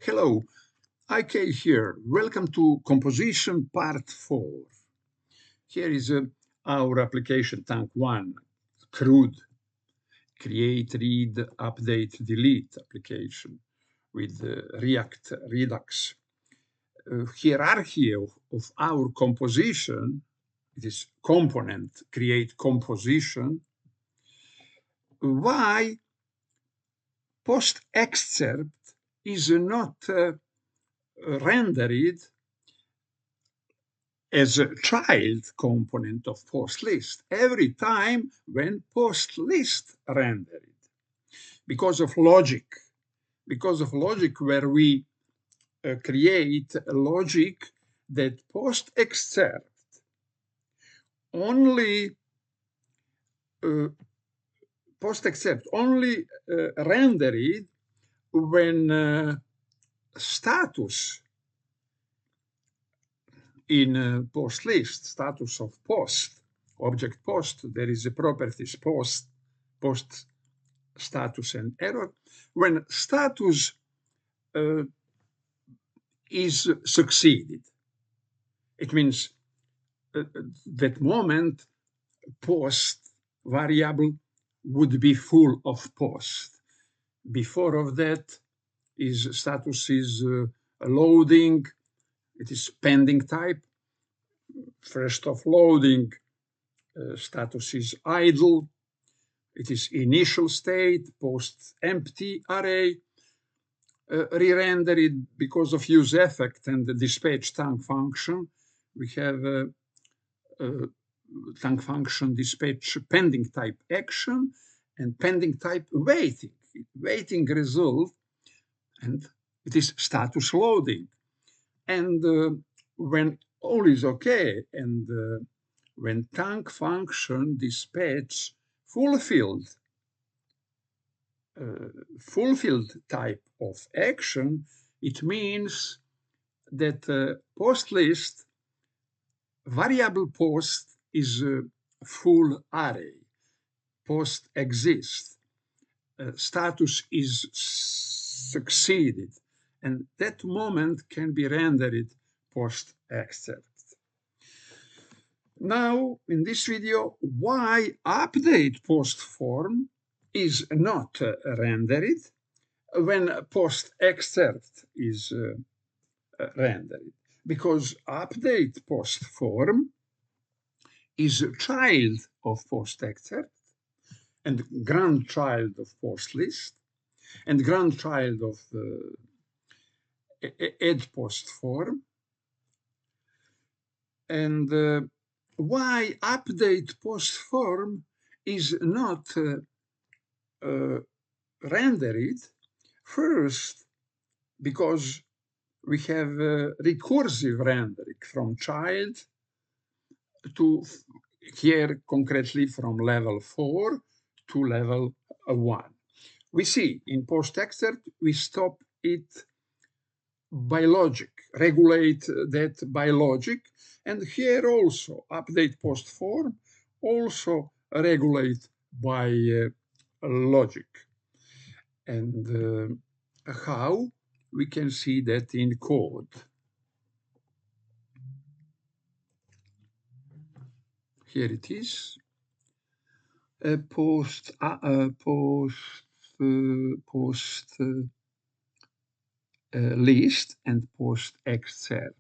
Hello, IK here. Welcome to Composition Part 4. Here is our application Tank 1, crude, create, read, update, delete application with React Redux. Hierarchy of our composition, it is component, create composition. Why post excerpt is not rendered as a child component of post list every time when post list rendered because of logic where we create a logic that post excerpt only rendered when status in post list, status of post, object post, there is a properties post status and error. When status is succeeded, it means that moment post variable would be full of post. Before of that is status is loading, it is pending type. First of loading, status is idle, it is initial state, post empty array, re-rendered because of use effect and the dispatch tank function. We have tank function dispatch pending type action and pending type waiting result, and it is status loading. And when all is okay, and when tank function dispatch fulfilled type of action, it means that post list variable post is a full array. Post exists. Status is succeeded. And that moment can be rendered post excerpt. Now, in this video, why update post form is not rendered when post excerpt is rendered, because update post form is a child of post excerpt and grandchild of post list and grandchild of add post form. And why update post form is not rendered? First, because we have recursive rendering from child to here concretely from level 4 to level 1. We see in post excerpt we stop it by logic, regulate that by logic, and here also update post form also regulate by logic. And how we can see that in code. Here it is. Post list and post excerpt.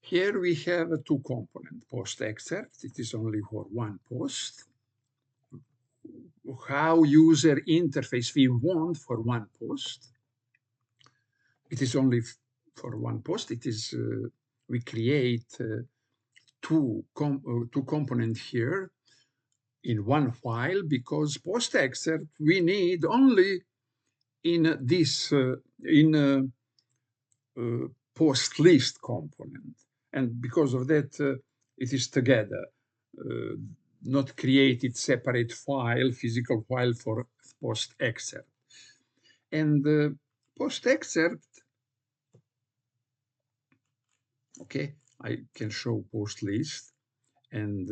Here we have a two component post excerpt. It is only for one post. How user interface we want for one post. It is only for one post. It is we create two component here in one file, because post excerpt we need only in this post list component, and because of that it is together, not created separate file, physical file for post excerpt. And post excerpt, okay, I can show post list, and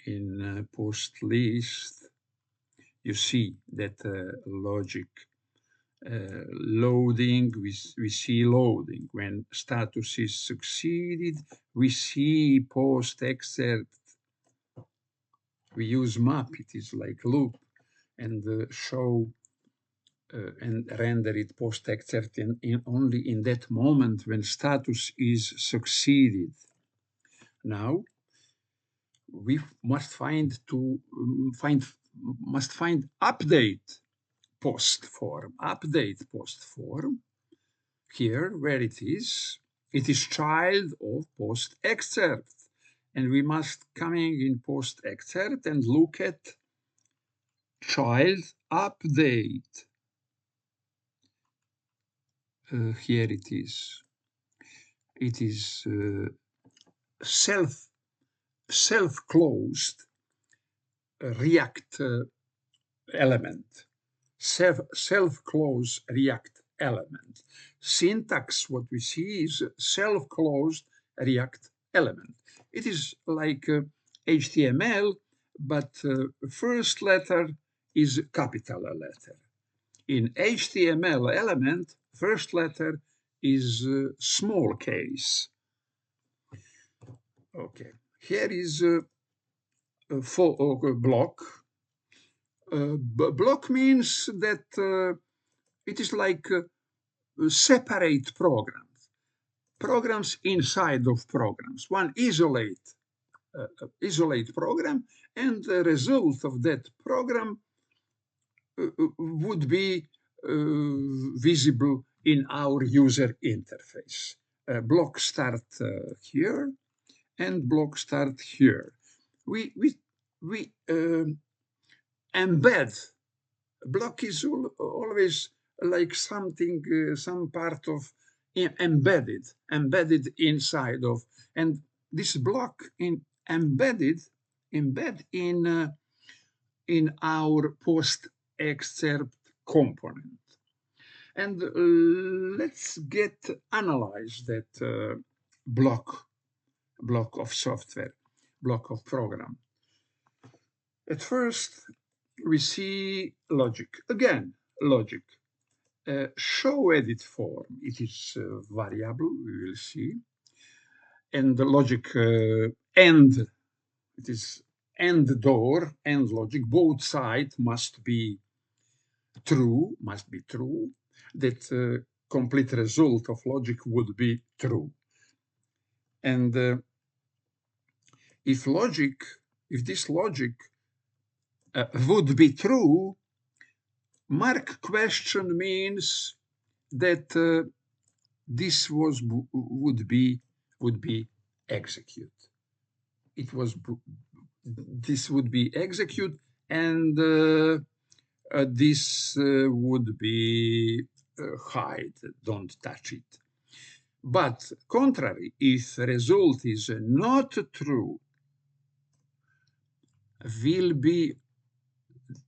in post list you see that logic Loading, we see loading. When status is succeeded, we see post excerpt. We use map, it is like loop, and show and render it post excerpt only in that moment when status is succeeded. Now we must find update post form. Update post form. Here, where it is child of post excerpt, and we must coming in post excerpt and look at child update. Here it is. It is self-closed React element. Self-close React element. Syntax, what we see is self-closed React element. It is like HTML, but first letter is capital letter. In HTML element, first letter is small case. Okay, here is a block. Block means that it is like separate programs inside of programs. One isolate program, and the result of that program would be visible in our user interface. Block start here, and block start here. We embed. Block is always like something, some part of embedded inside of, and this block embed in our post excerpt component. And let's analyze that block of software, block of program. At first, we see logic. Again, logic. Show edit form. It is variable, we will see. And the logic end. It is end door, end logic. Both sides must be true. That complete result of logic would be true. And if this logic would be true, mark question means that this would be execute. This would be execute, and this would be hide, don't touch it. But contrary, if result is not true,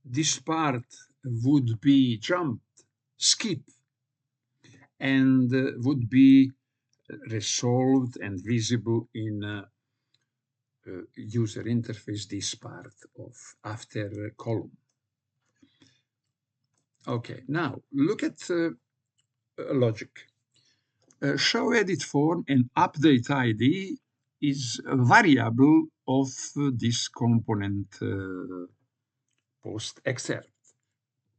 this part would be jumped, skip, and would be resolved and visible in user interface, this part of after column. Okay, now look at logic. Show edit form and update ID is a variable of this component post excerpt,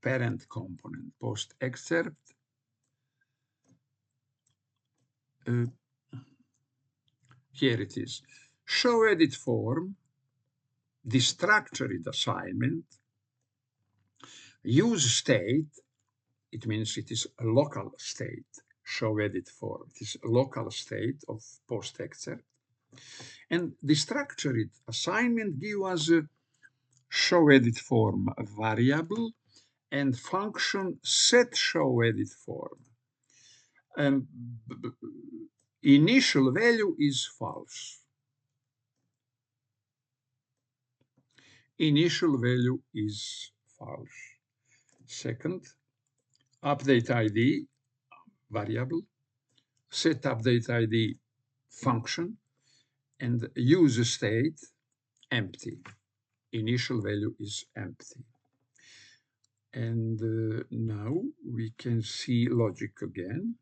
parent component post excerpt. Here it is. Show edit form, the structured assignment, use state, it means it is a local state. Show edit form, it is a local state of post excerpt. And the structured assignment gives us a show edit form variable and function set show edit form. Initial value is false. Initial value is false. Second, update ID variable, set update ID function, and use state empty. Initial value is empty. And now we can see logic again.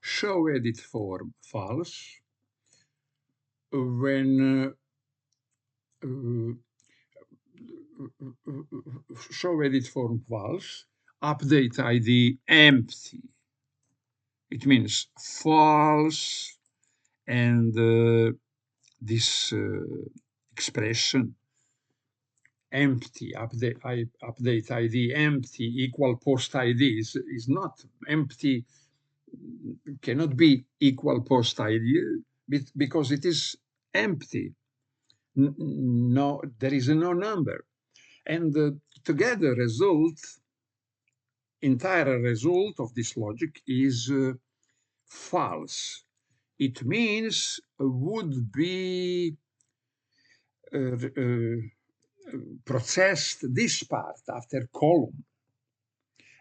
Show edit form false. When show edit form false, update ID empty. It means false, and this expression empty, update ID empty equal post ID is not empty, cannot be equal post ID because it is empty. No, there is no number. And together entire result of this logic is false. It means would be processed this part after column,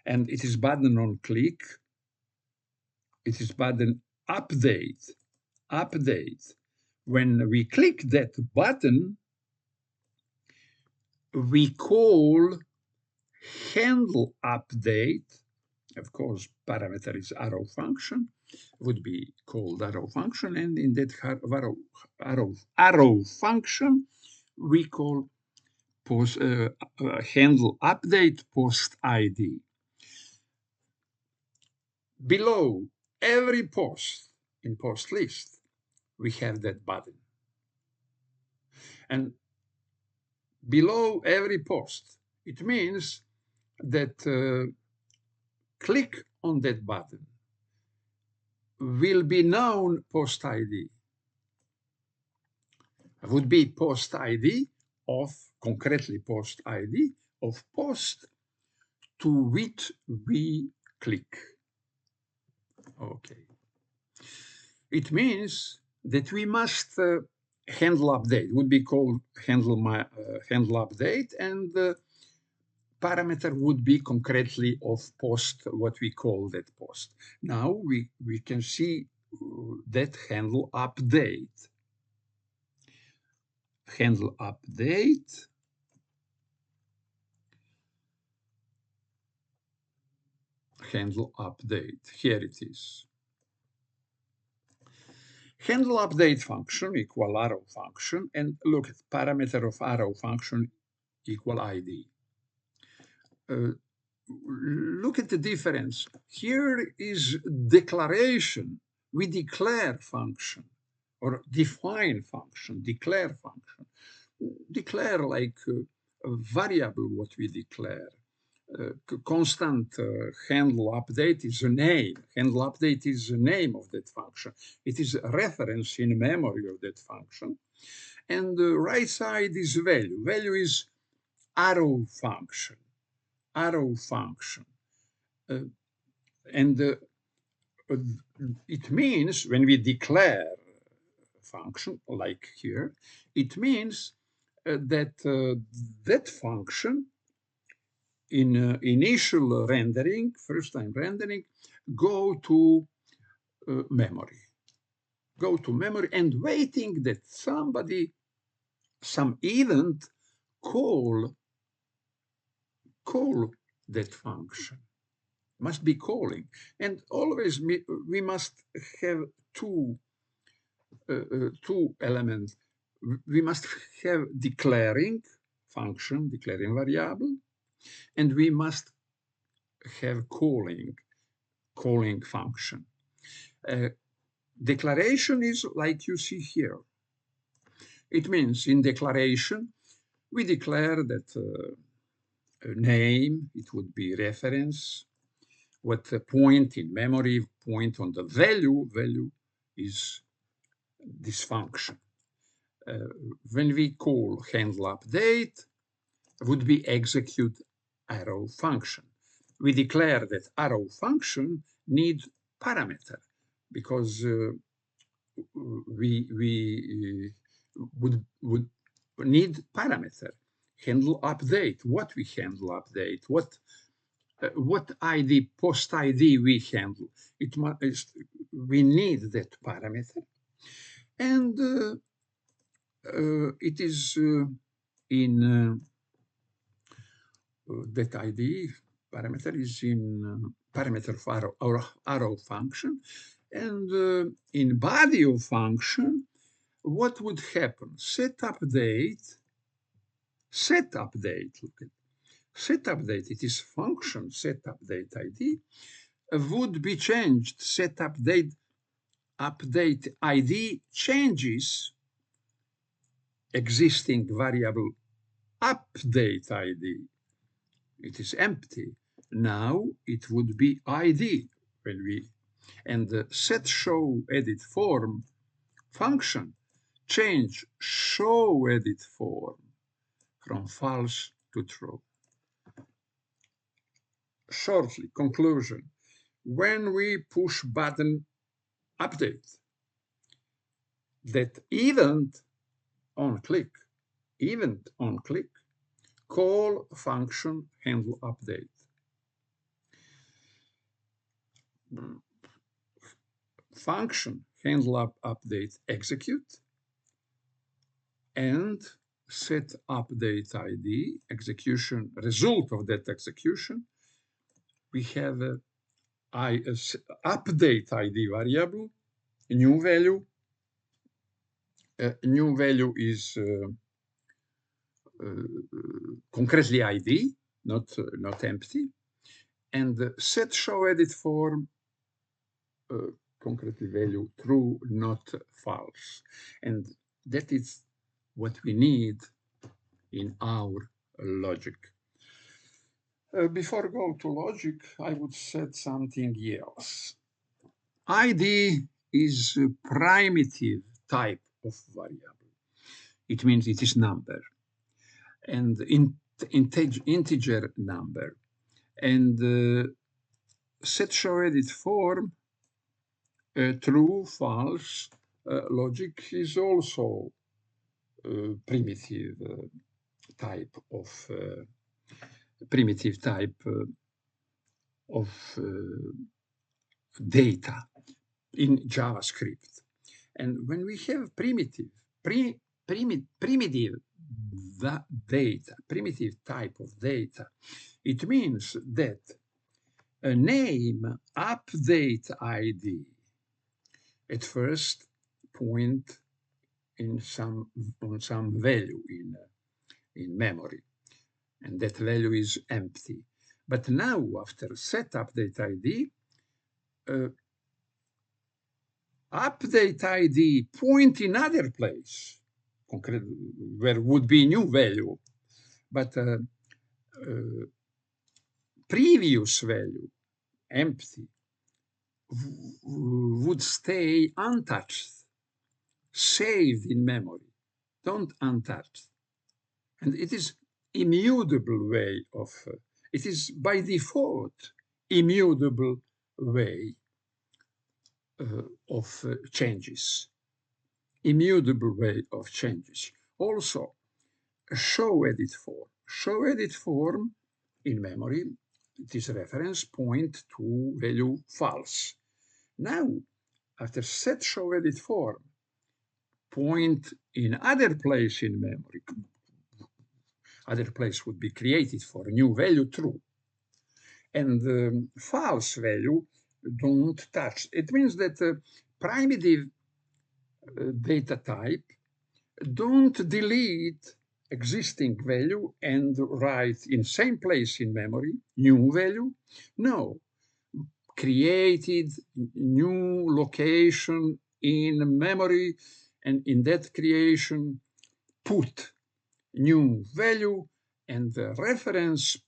and it is button on click. It is button update. When we click that button, we call handle update. Of course, parameter is arrow function, would be called arrow function, and in that arrow function, we call handle update post ID. Below every post in post list, we have that button. And below every post, it means that click on that button will be known post ID. Would be post ID of, concretely post ID of post to which we click. Okay. It means that we must handle update, would be called handle update, and the parameter would be concretely of post, what we call that post. Now we can see that handle update. Handle update. Handle update. Here it is. Handle update function equal arrow function, and look at parameter of arrow function equal ID. Look at the difference. Here is declaration. We declare function or define function, declare function. Declare like a variable what we declare. Constant handle update is a name. Handle update is the name of that function. It is a reference in memory of that function. And the right side is value. Value is arrow function. Arrow function. And it means when we declare function like here, it means that that function in initial rendering, first time rendering, go to memory. Go to memory and waiting that somebody, some event call that function. Must be calling. And always we must have two elements. We must have declaring function, declaring variable, and we must have calling function. Declaration is like you see here. It means in declaration, we declare that name, it would be reference, what point in memory, point on the value is this function. When we call handle update, would be execute arrow function. We declare that arrow function needs parameter because we would need parameter. Handle update, what we handle update, what ID, post ID we handle. We need that parameter. And it is in that ID parameter is in parameter of arrow function, and in body of function, what would happen? Set update. Look at set update. It is function set update ID would be changed. Set update ID changes existing variable update ID. It is empty. Now it would be ID when we, and the set show edit form function change show edit form from false to true. Shortly, conclusion. When we push button update, that event on click, call function handle update. Function handle update execute and set update ID execution. Result of that execution, we have a update ID variable, a new value. New value is concretely ID, not empty, and set show edit form concretely value true, not false, and that is what we need in our logic. Before go to logic, I would say something else. ID is a primitive type of variable. It means it is number and integer number. And set show edit form, true, false, logic is also primitive type of data in JavaScript. And when we have primitive type of data, it means that a name update ID at first point on some value in memory, and that value is empty. But now, after set update ID, update ID point in other place, where would be new value, but previous value, empty, would stay untouched, saved in memory, don't untouched. And it is immutable way of, it is by default immutable way of changes, immutable way of changes. Also, show edit form in memory, this reference point to value false. Now, after set show edit form, point in other place in memory, other place would be created for new value true, and false value don't touch. It means that primitive data type don't delete existing value and write in same place in memory new value. No, created new location in memory, and in that creation put new value, and the reference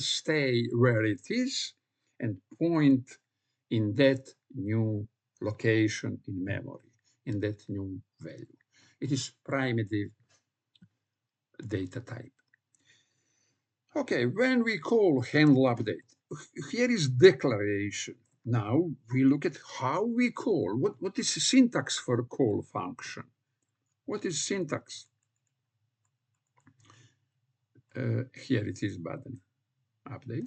stay where it is and point in that new location in memory, in that new value. It is primitive data type. Okay, when we call handle update, here is declaration. Now we look at how we call. What is the syntax for call function? What is syntax? Here it is button update.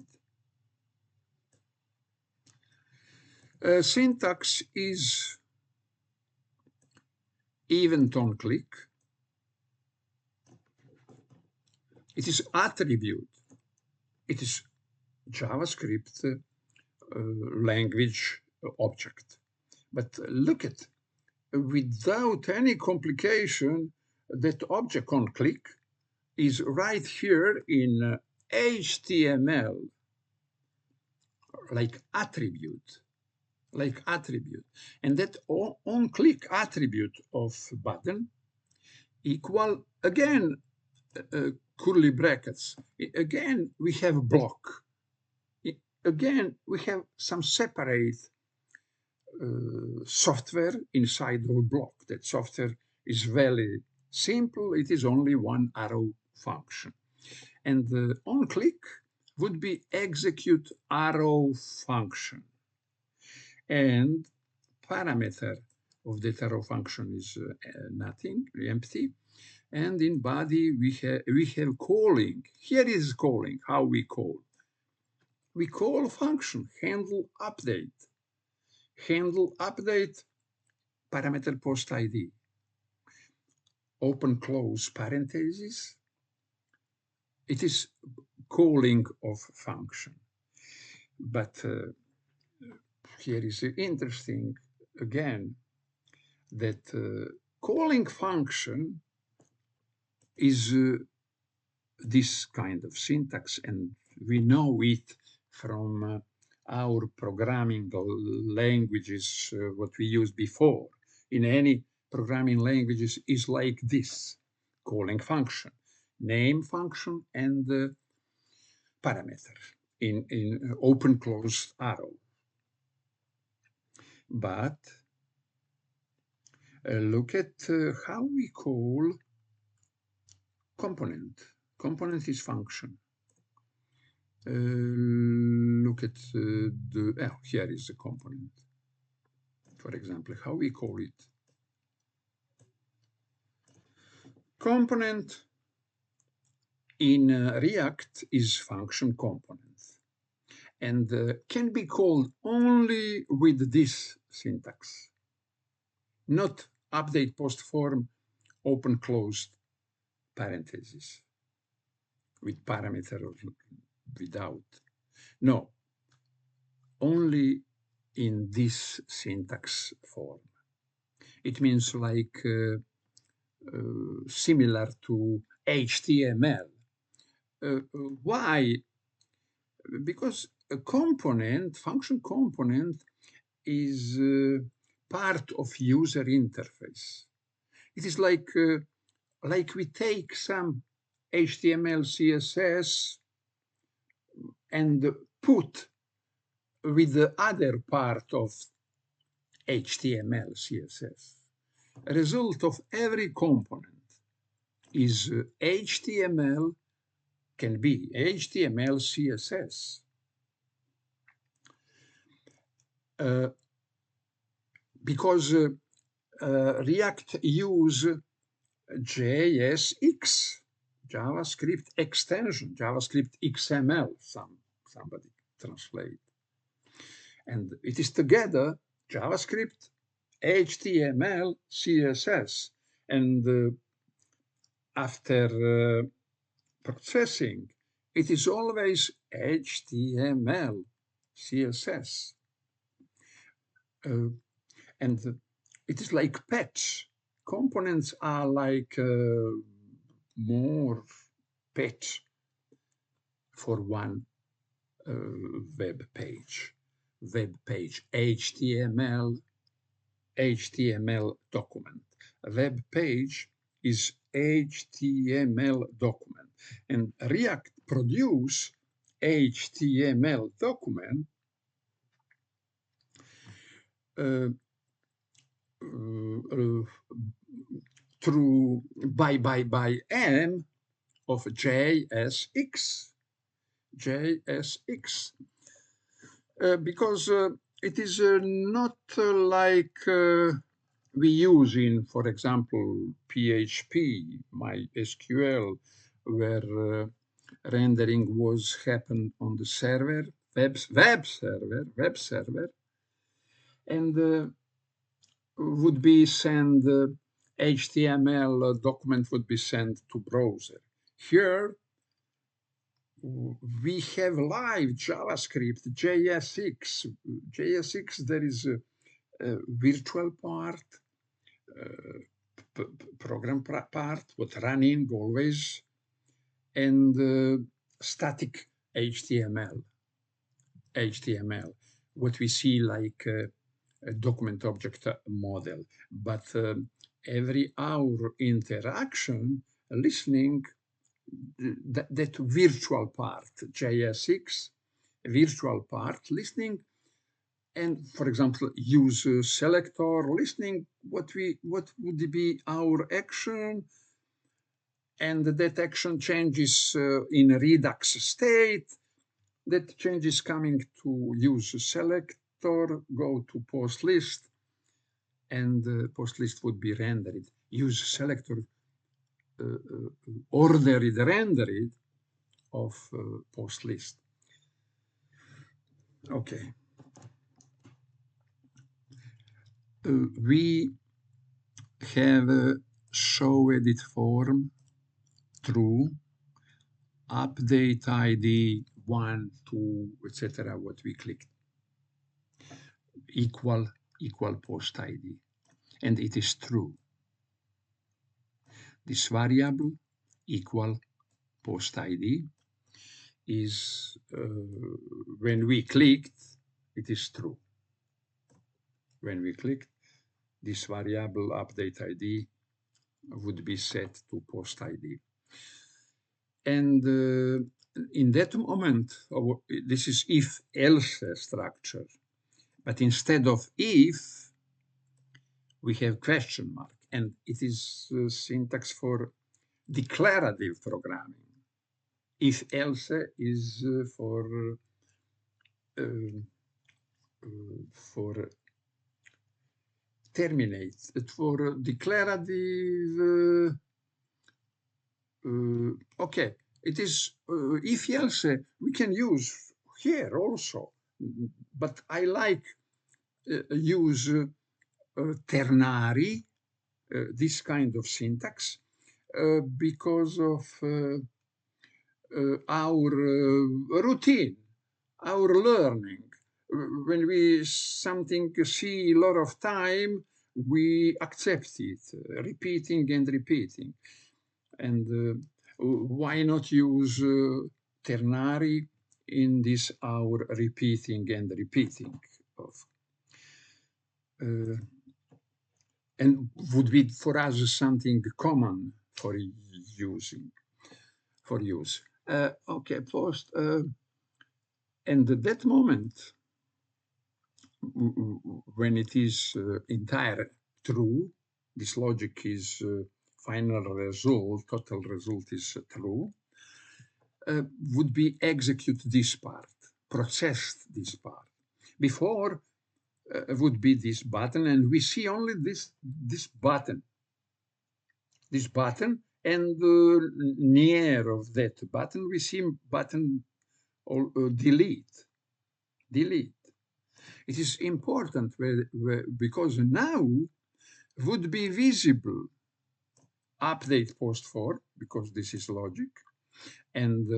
Syntax is event on click, It is attribute. It is JavaScript language object. But look at, without any complication, that object on click is right here in HTML, like attribute. And that on-click attribute of button equal, again, curly brackets. Again, we have block. Again, we have some separate software inside the block. That software is very simple. It is only one arrow function. And the on-click would be execute arrow function. And parameter of that arrow function is nothing, empty. And in body, we have calling. Here is calling, how we call. We call function handle update. Handle update parameter post ID. Open close parentheses. It is calling of function. But here is interesting again that calling function is this kind of syntax, and we know it from our programming languages, what we used before. In any programming languages is like this, calling function, name function, and parameter in open closed arrow. But look at how we call component. Component is function. Look at here is the component. For example, how we call it. Component in React is function component, and can be called only with this syntax, not update post form open closed parentheses with parameter or without. No, only in this syntax form. It means like similar to HTML. Why? Because a component, function component, is part of user interface. It is like we take some HTML, CSS, and put with the other part of HTML, CSS. A result of every component is HTML, can be HTML, CSS. Because React use JSX, JavaScript extension, JavaScript XML, somebody translate. And it is together JavaScript, HTML, CSS. And after processing, it is always HTML, CSS. And it is like patch. Components are like more patch for one web page. Web page, HTML document. A web page is HTML document. And React produce HTML document through by M of JSX. Because it is not like we use in, for example, PHP, MySQL, where rendering was happened on the server, web server, and would be sent, HTML document would be sent to browser. Here, we have live JavaScript, JSX. JSX, there is a virtual part, program part, what running always, and static HTML. What we see like a document object model. But every our interaction, listening, that virtual part, JSX, virtual part, listening, and for example, use selector, listening, what would be our action, and that action changes in Redux state, that change is coming to use selector, go to post list, and post list would be rendered. Use selector, ordered rendered of post list. Okay. We have a show edit form true, update ID 1, 2, etc. What we clicked equal post ID, and it is true. This variable equal post ID is when we clicked, it is true. When we clicked, this variable update ID would be set to post ID. And in that moment, this is if-else structure, but instead of if, we have question mark, and it is syntax for declarative programming. If-else is for terminate, for declarative. Okay, it is if-else we can use here also, but I like use ternary, this kind of syntax, because of our routine, our learning. When we something see a lot of time, we accept it, repeating and repeating. And why not use ternary in this our repeating and repeating of? And would be for us something common for using, for use. Okay, post, and at that moment, when it is entire true, this logic is final result, total result is true, would be execute this part, process this part. Before would be this button, and we see only this button. This button, and near of that button, we see button delete. Delete. It is important because now would be visible update post for, because this is logic, and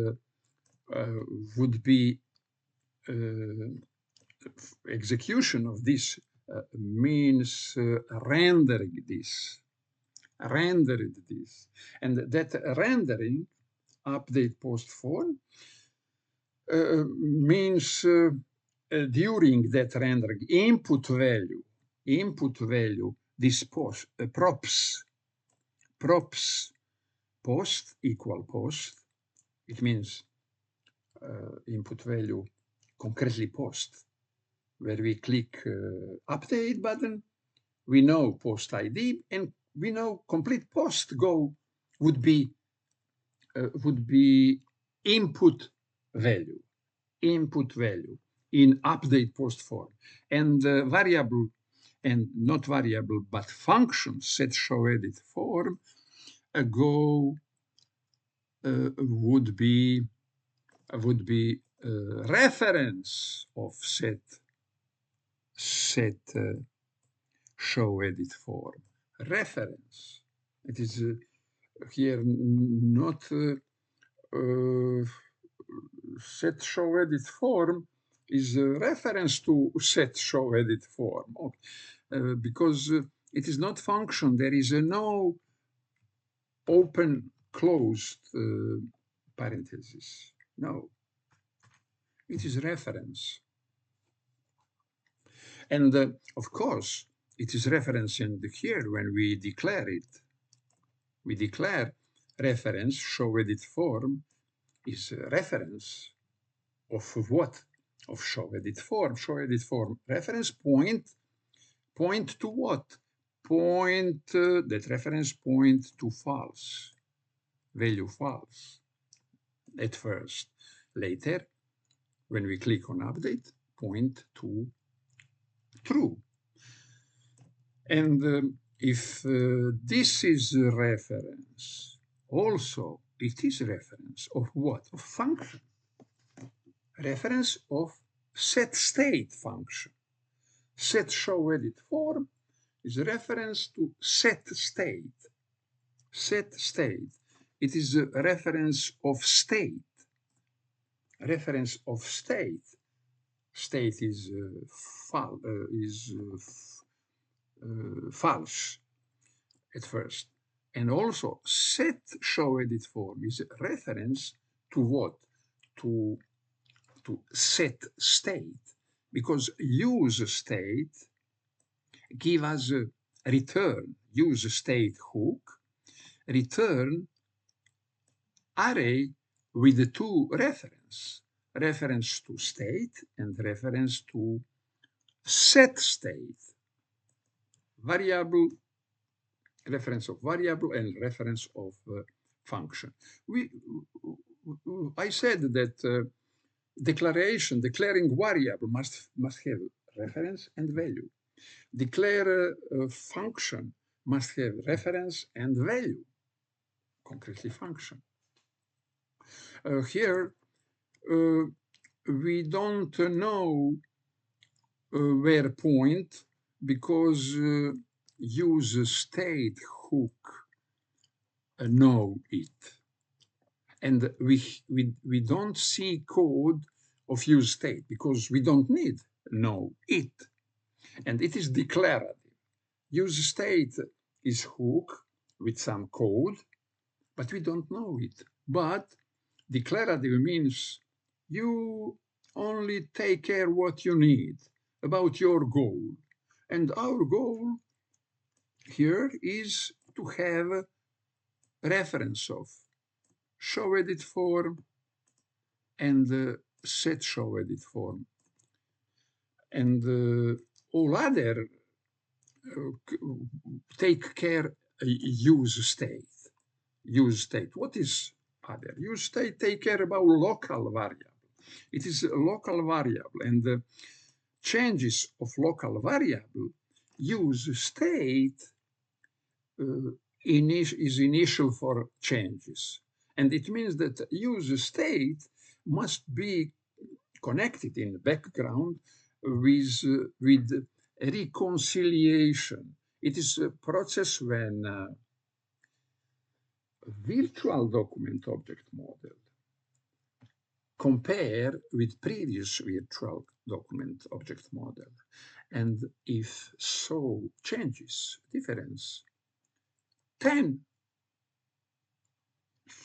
would be execution of this means rendering this, rendered this, and that rendering update post for means during that rendering input value, this post props post equal post. It means input value concretely post, where we click update button, we know post ID, and we know complete post go would be input value in update post form, and variable, and not variable but function set show edit form go would be reference of set show edit form reference. It is here not set show edit form is a reference to set show edit form, because it is not function. There is no open closed parenthesis. No, it is reference. And of course, it is reference in here when we declare it. We declare reference show edit form is a reference of what? Of show edit form. Show edit form reference point to what? That reference point to false, value false at first. Later, when we click on update, point to true. And if this is a reference, also it is reference of what? Of function. Reference of set state function. Set show edit form is a reference to set state. Set state. It is a reference of state. Reference of state. State is false at first. And also set show edit form is a reference to what? To set state, because use state give us a return, use state hook, return array with the two reference to state and reference to set state, variable, reference of variable and reference of function. I said that declaring variable must have reference and value. Declare a function must have reference and value, concretely function. Here, we don't know where point, because use state hook know it. And we don't see code of use state because we don't need know it. And it is declarative. Use state is hook with some code, but we don't know it. But declarative means you only take care what you need about your goal. And our goal here is to have reference of show edit form and set show edit form. And all other take care use state. Use state. What is other? Use state take care about local variable. It is a local variable, and the changes of local variable use state is initial for changes. And it means that use state must be connected in the background with reconciliation. It is a process when virtual document object model compare with previous virtual document object model. And if so changes, difference, then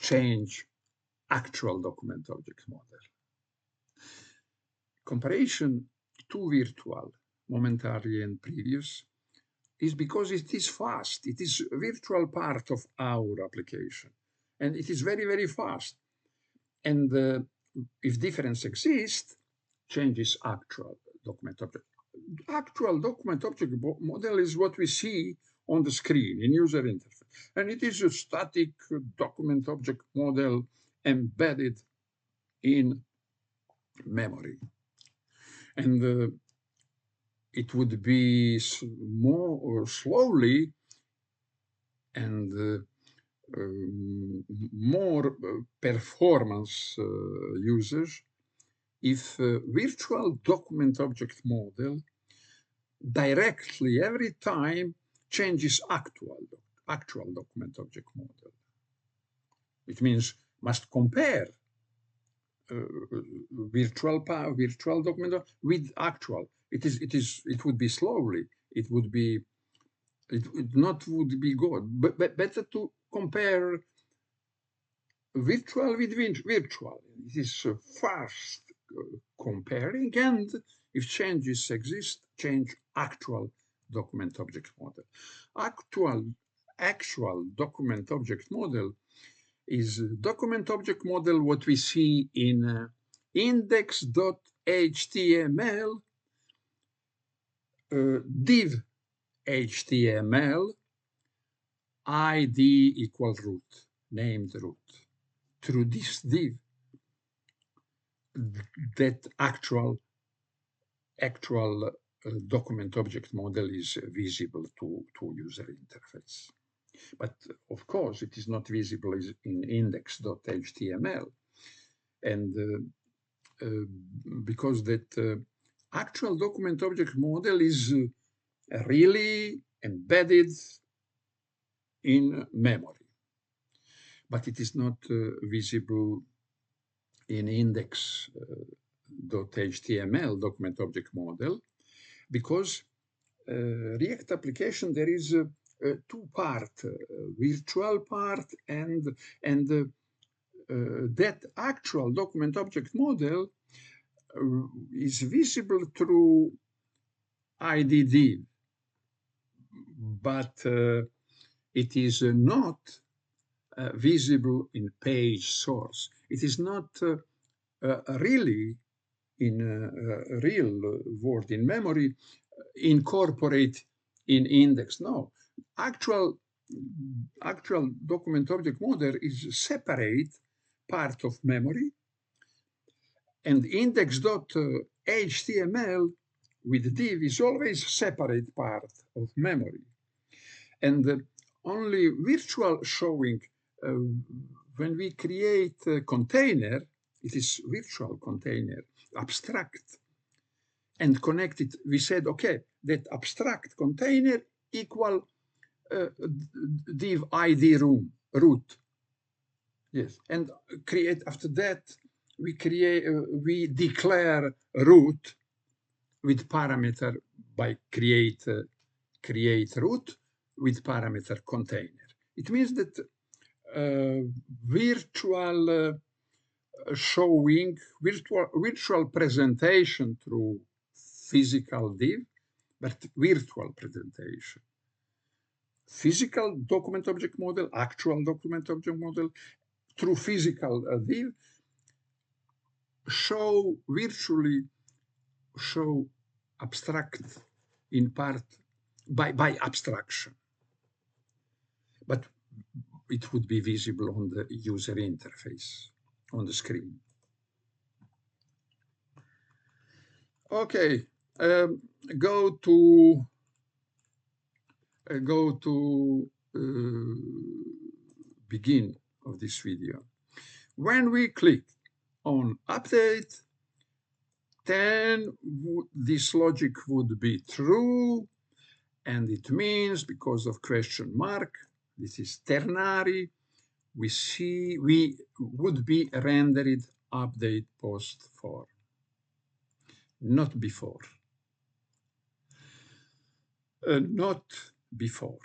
change actual document object model. Comparison to virtual, momentary and previous, is because it is fast. It is a virtual part of our application. And it is very, very fast. And if difference exists, changes actual document object. Actual document object model is what we see on the screen in user interface. And it is a static document object model embedded in memory. And it would be more slowly and more performance users if virtual document object model directly every time changes actual document object model. It means must compare virtual document with actual. It would be slowly. It would be it not would be good, but better to compare virtual with virtual. It is fast comparing, and if changes exist, change actual document object model. Actual document object model is document object model what we see in index.html, div HTML, ID equal root, named root. Through this div, that actual document object model is visible to user interface. But of course, it is not visible in index.html. And because that actual document object model is really embedded in memory, but it is not visible in index.html document object model, because React application there is a two-part, virtual part, and that actual document object model is visible through IDD, but it is not visible in page source. It is not really in a real word in memory incorporate in index. No, actual document object model is separate part of memory, and index.html with div is always separate part of memory. And only virtual showing, when we create a container, it is virtual container, abstract, and connected. We said, okay, that abstract container equal div ID root. Yes, and create after that, we declare root with parameter by create root with parameter container. It means that virtual showing, virtual presentation through physical div, but virtual presentation. Physical document object model, actual document object model, through physical div, virtually show abstract in part by abstraction. But it would be visible on the user interface, on the screen. Okay, go to begin of this video. When we click on update, then this logic would be true, and it means because of question mark, this is ternary, we would be rendered update post 4, not before. Not before.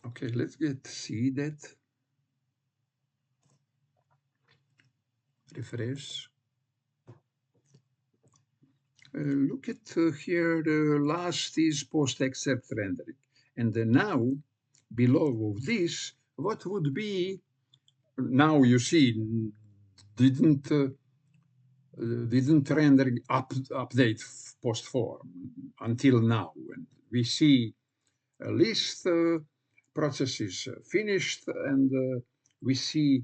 Okay, let's see that. Refresh. Look at here, the last is post excerpt rendering. And now, below of this, what would be, now you see, didn't render update post 4 until now. And we see a list process is finished, and we see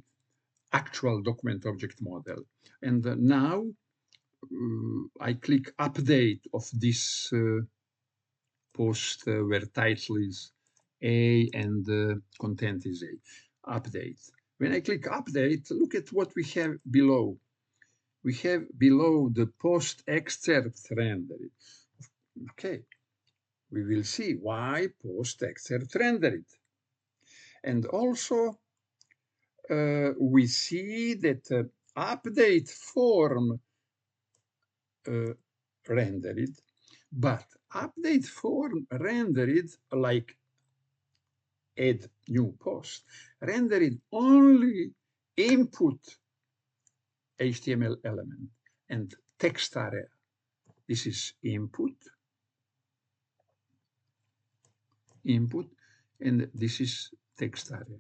actual document object model. And now I click update of this post where title is A and content is A. Update. When I click update, look at what we have below. We have below the post excerpt rendered. Okay, we will see why post excerpt rendered. And also we see that update form rendered, but update form rendered like add new post, rendered only input HTML element and text area. This is input, and this is text area.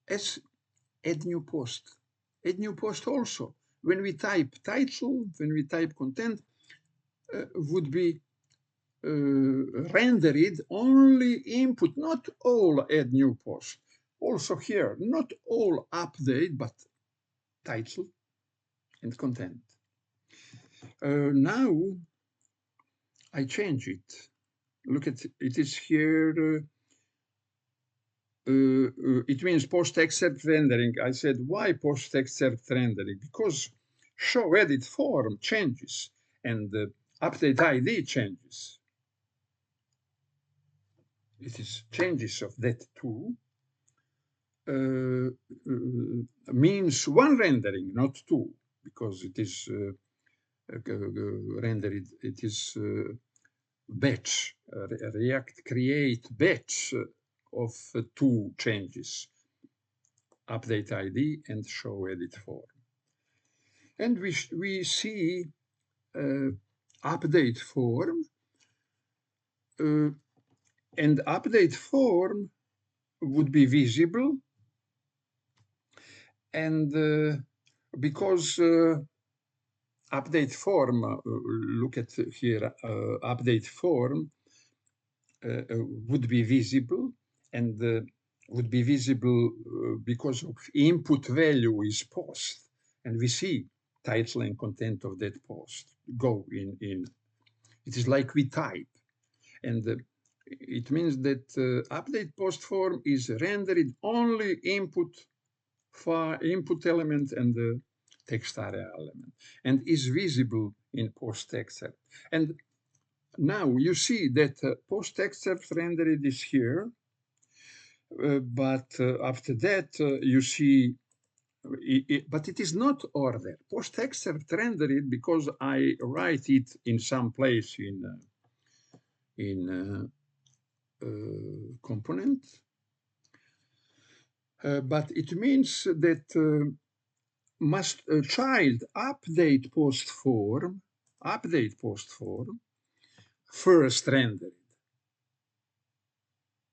As add new post. Add new post also. When we type title, when we type content, would be rendered only input, not all add new post. Also here, not all update, but title and content. Now I change it. Look at it is here. It means post-excerpt rendering. I said, why post-excerpt rendering? Because show edit form changes and update ID changes. It is changes of that too. Means one rendering, not two, because it is rendered, it is batch, React create batch of two changes, update ID and show edit form. And we see update form, and update form would be visible, and because update form, look at here, update form would be visible, and would be visible because of input value is post, and we see title and content of that post go in. It is like we type, and it means that update post form is rendered only input element and the text area element, and is visible in post excerpt. And now you see that post excerpt rendered is here, but after that you see, but it is not order. Post excerpt rendered because I write it in some place in component, but it means that must child update post form first rendered,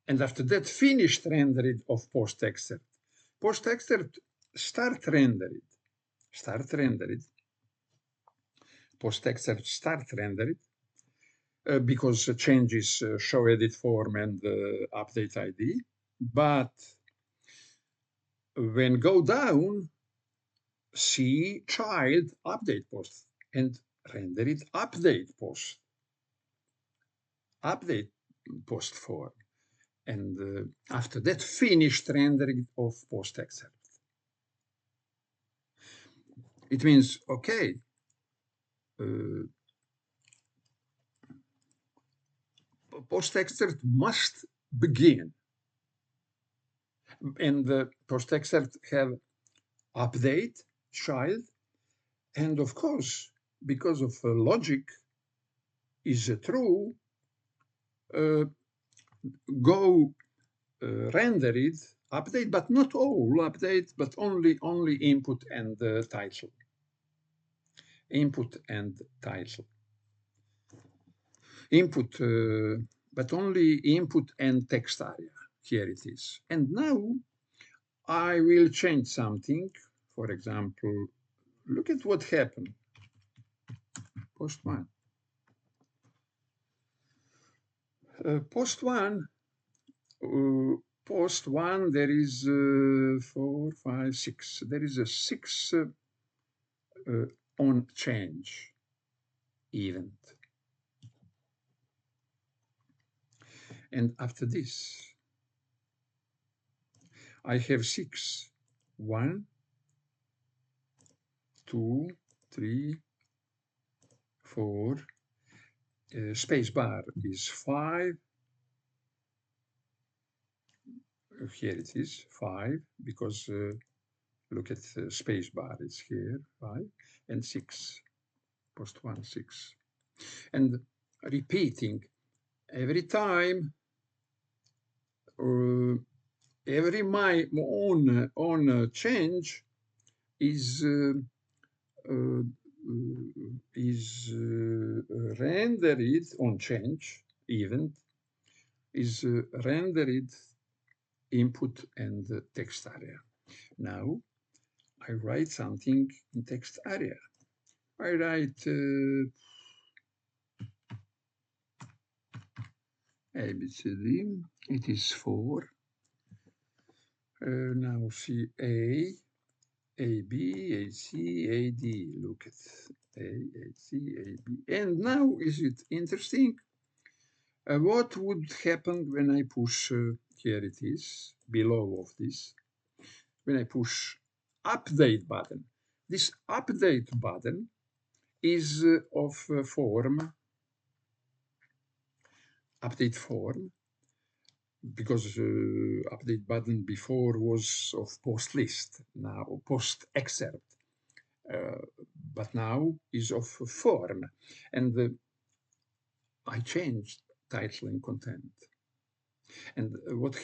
and after that finished rendered of post excerpt. Post excerpt start rendered, post excerpt start rendered because changes show edit form and update ID, but when go down, see child update post and render it update post form, and after that finished rendering of post excerpt. It means, okay, post excerpt must begin, and the post excerpt have update child, and of course, because of logic is true, go rendered update, but not all update, but only input and title. Input and title. Input, but only input and text area. Here it is. And now I will change something. For example, look at what happened. Post one. Post one, there is 4, 5, 6. There is a 6 on change event. And after this, I have 6. 1, 2, 3, 4. Space bar is 5. Here it is 5, because Look at the space bar, it's here, 5 and 6, post 1, 6. And repeating every time, every my own change is rendered on change event is rendered input and text area. Now I write something in text area. I write ABCD. It is 4. Now see A, AB, AC, AD. Look at A, AC, AB. And now is it interesting? What would happen when I push, here it is, below of this, when I push update button. This update button is of form, update form, because update button before was of post list, now post excerpt, but now is of form. And I changed title and content. And what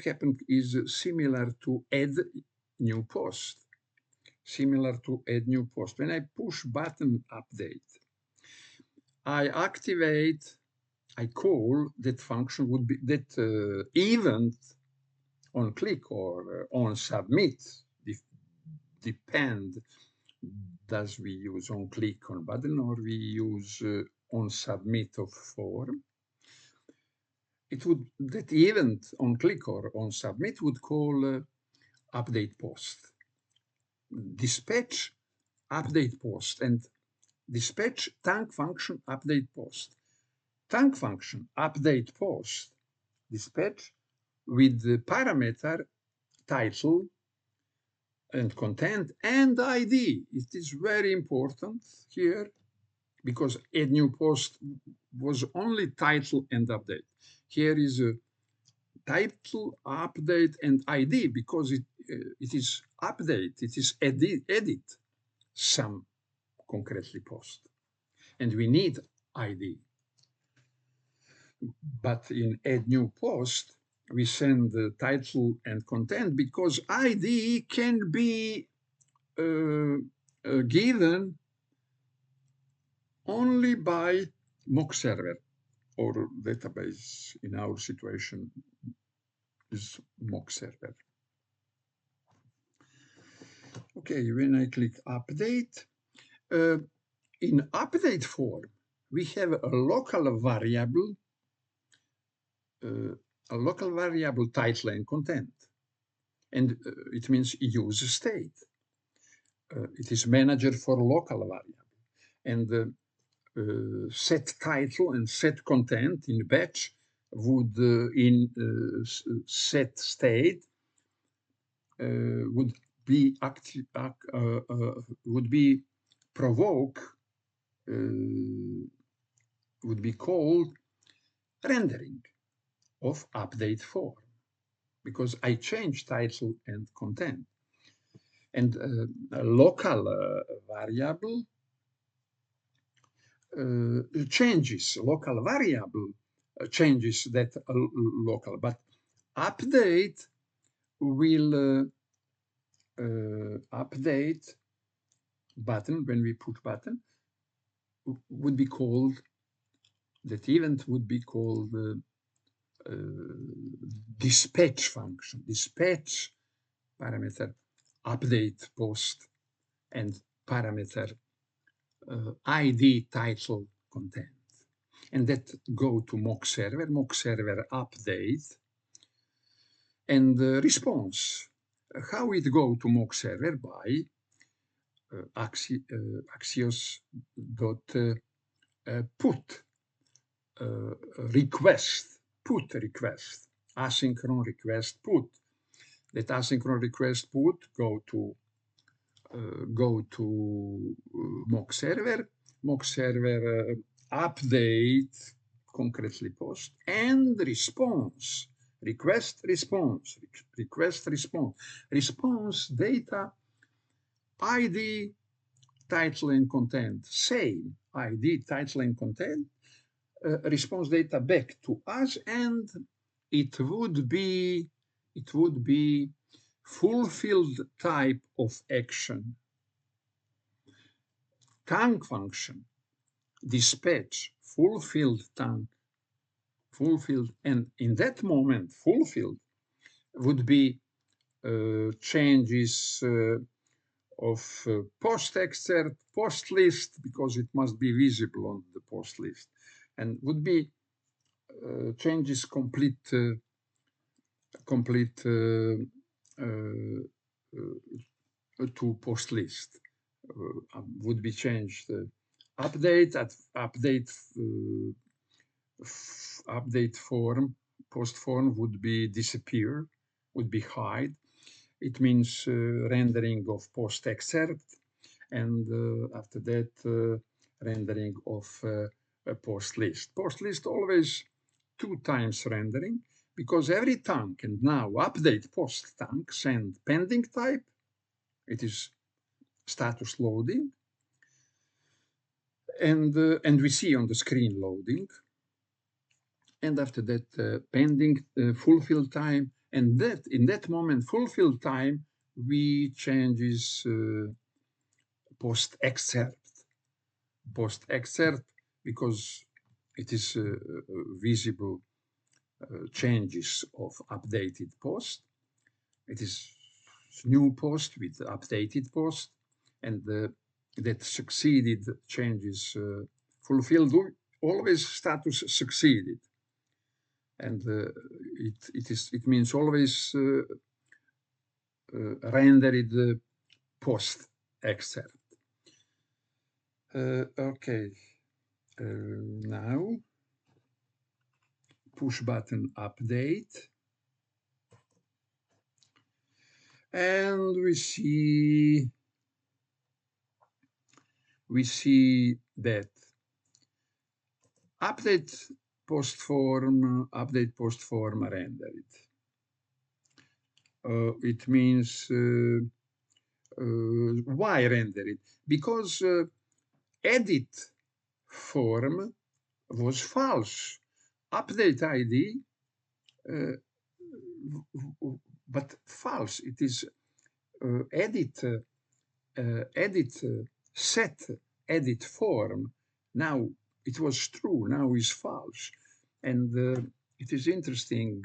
happened is similar to add new post. Similar to add new post. When I push button update, I activate, I call that function would be that event on click or on submit, depend, does we use on click on button or we use on submit of form. It would, that event on click or on submit would call update post. Dispatch update post and dispatch thank function update post. Thank function update post dispatch with the parameter title and content and ID. It is very important here because add new post was only title and update. Here is a title, update, and ID because it is update, it is edit some concretely post. And we need ID. But in add new post, we send the title and content because ID can be given only by mock server or database. In our situation is mock server. Okay, when I click update, in update form, we have a local variable title and content. And it means use state. It is manager for local variable. And set title and set content in batch would in set state would be provoke would be called rendering of update form because I changed title and content. And a local variable changes, local variable changes that local, but update will update button, when we put button, would be called, that event would be called dispatch function, dispatch parameter update post and parameter ID title content. And that go to mock server update and response. How it go to mock server? By axios.put request, asynchronous request put. That asynchronous request put go to mock server update concretely post and response, request response data ID, title and content, same ID, title and content, response data back to us, and it would be fulfilled type of action. Thank function, dispatch, fulfilled thank, fulfilled, and in that moment, fulfilled would be changes of post excerpt, post list, because it must be visible on the post list, and would be changes complete to post list. Would be changed. Update at update form, post form would be disappear, would be hide. It means rendering of post excerpt, and after that rendering of a post list. Post list always 2 times rendering, because every thank, and now update post thank, send pending type, it is status loading, and we see on the screen loading, and after that pending fulfill time, and that in that moment fulfill time we changes post excerpt because it is visible changes of updated post. It is new post with updated post, and that succeeded changes fulfilled always status succeeded, and it means always rendered post excerpt. Okay, now push button update, and we see that update post form rendered. It means why render it? Because edit form was false. Update ID, but false. It is set edit form. Now it was true, now is false. And it is interesting.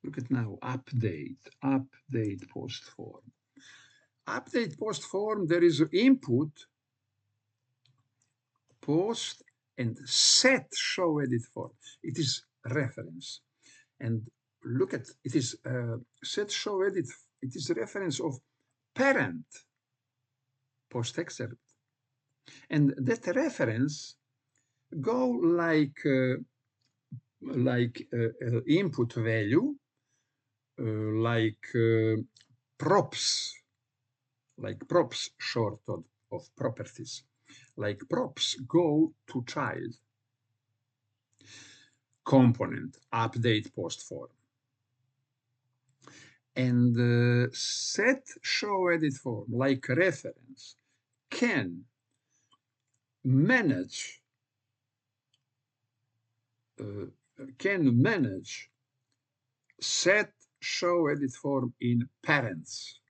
Look at now, update post form. Update post form, there is input, post, and set show edit form. It is reference. And look at, it is set show edit, it is reference of parent post excerpt. And that reference go like input value, like props short of properties, like props go to child component update post form, and set show edit form like reference can manage set show edit form in parents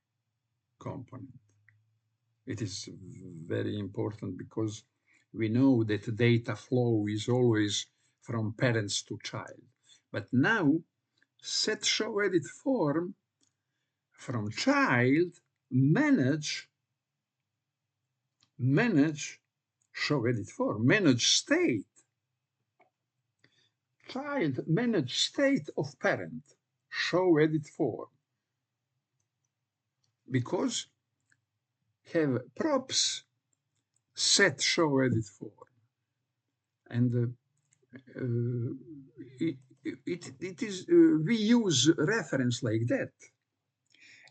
component. It is very important because we know that data flow is always from parents to child. But now set show edit form from child manage show edit form, manage state. Child manage state of parent, show edit form. Because have props set show edit form. And it is we use reference like that.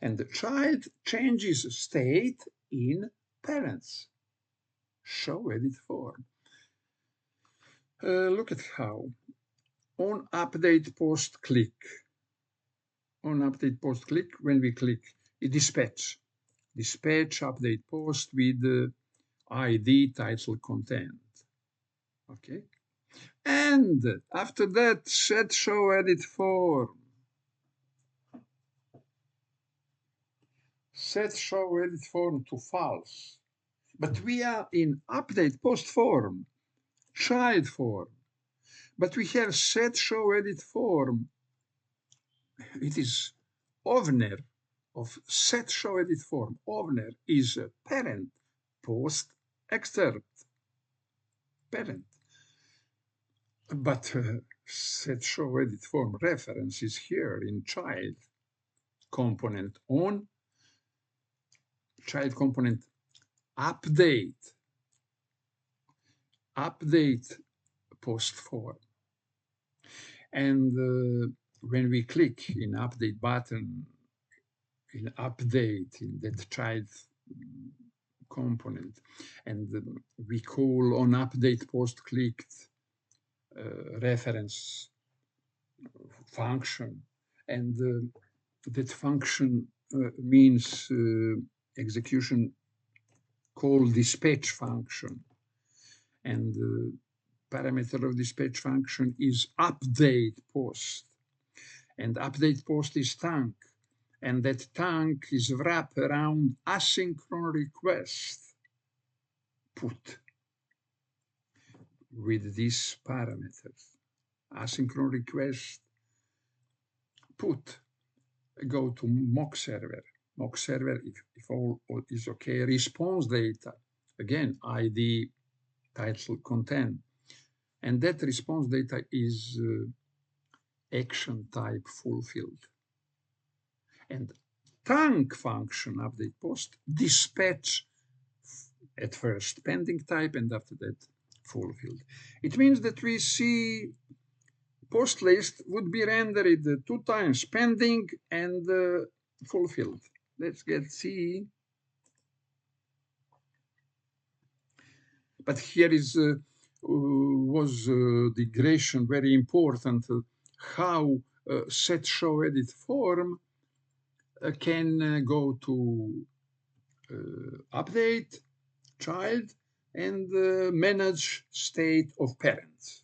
And the child changes state in parents, show edit form. Look at how. On update post click, when we click, it dispatch dispatch update post with ID title content. Okay. And after that, set show edit form. Set show edit form to false. But we are in update post form, child form. But we have set show edit form. It is owner of set show edit form. Owner is a parent, post excerpt, parent. But set show edit form reference is here in child component on, child component update post form. And when we click in update button, in update in that child component, and we call on update post clicked reference function, and that function means execution called dispatch function, and the parameter of dispatch function is update post, and update post is tank, and that tank is wrapped around asynchronous request put with these parameters. Asynchronous request put go to mock server. Mock server, if all is okay, response data, again, ID, title, content. And that response data is action type fulfilled. And tank function update post dispatch at first pending type and after that fulfilled. It means that we see post list would be rendered 2 times pending and fulfilled. Let's get see. But here is was digression very important. How set show edit form can go to update child and manage state of parents.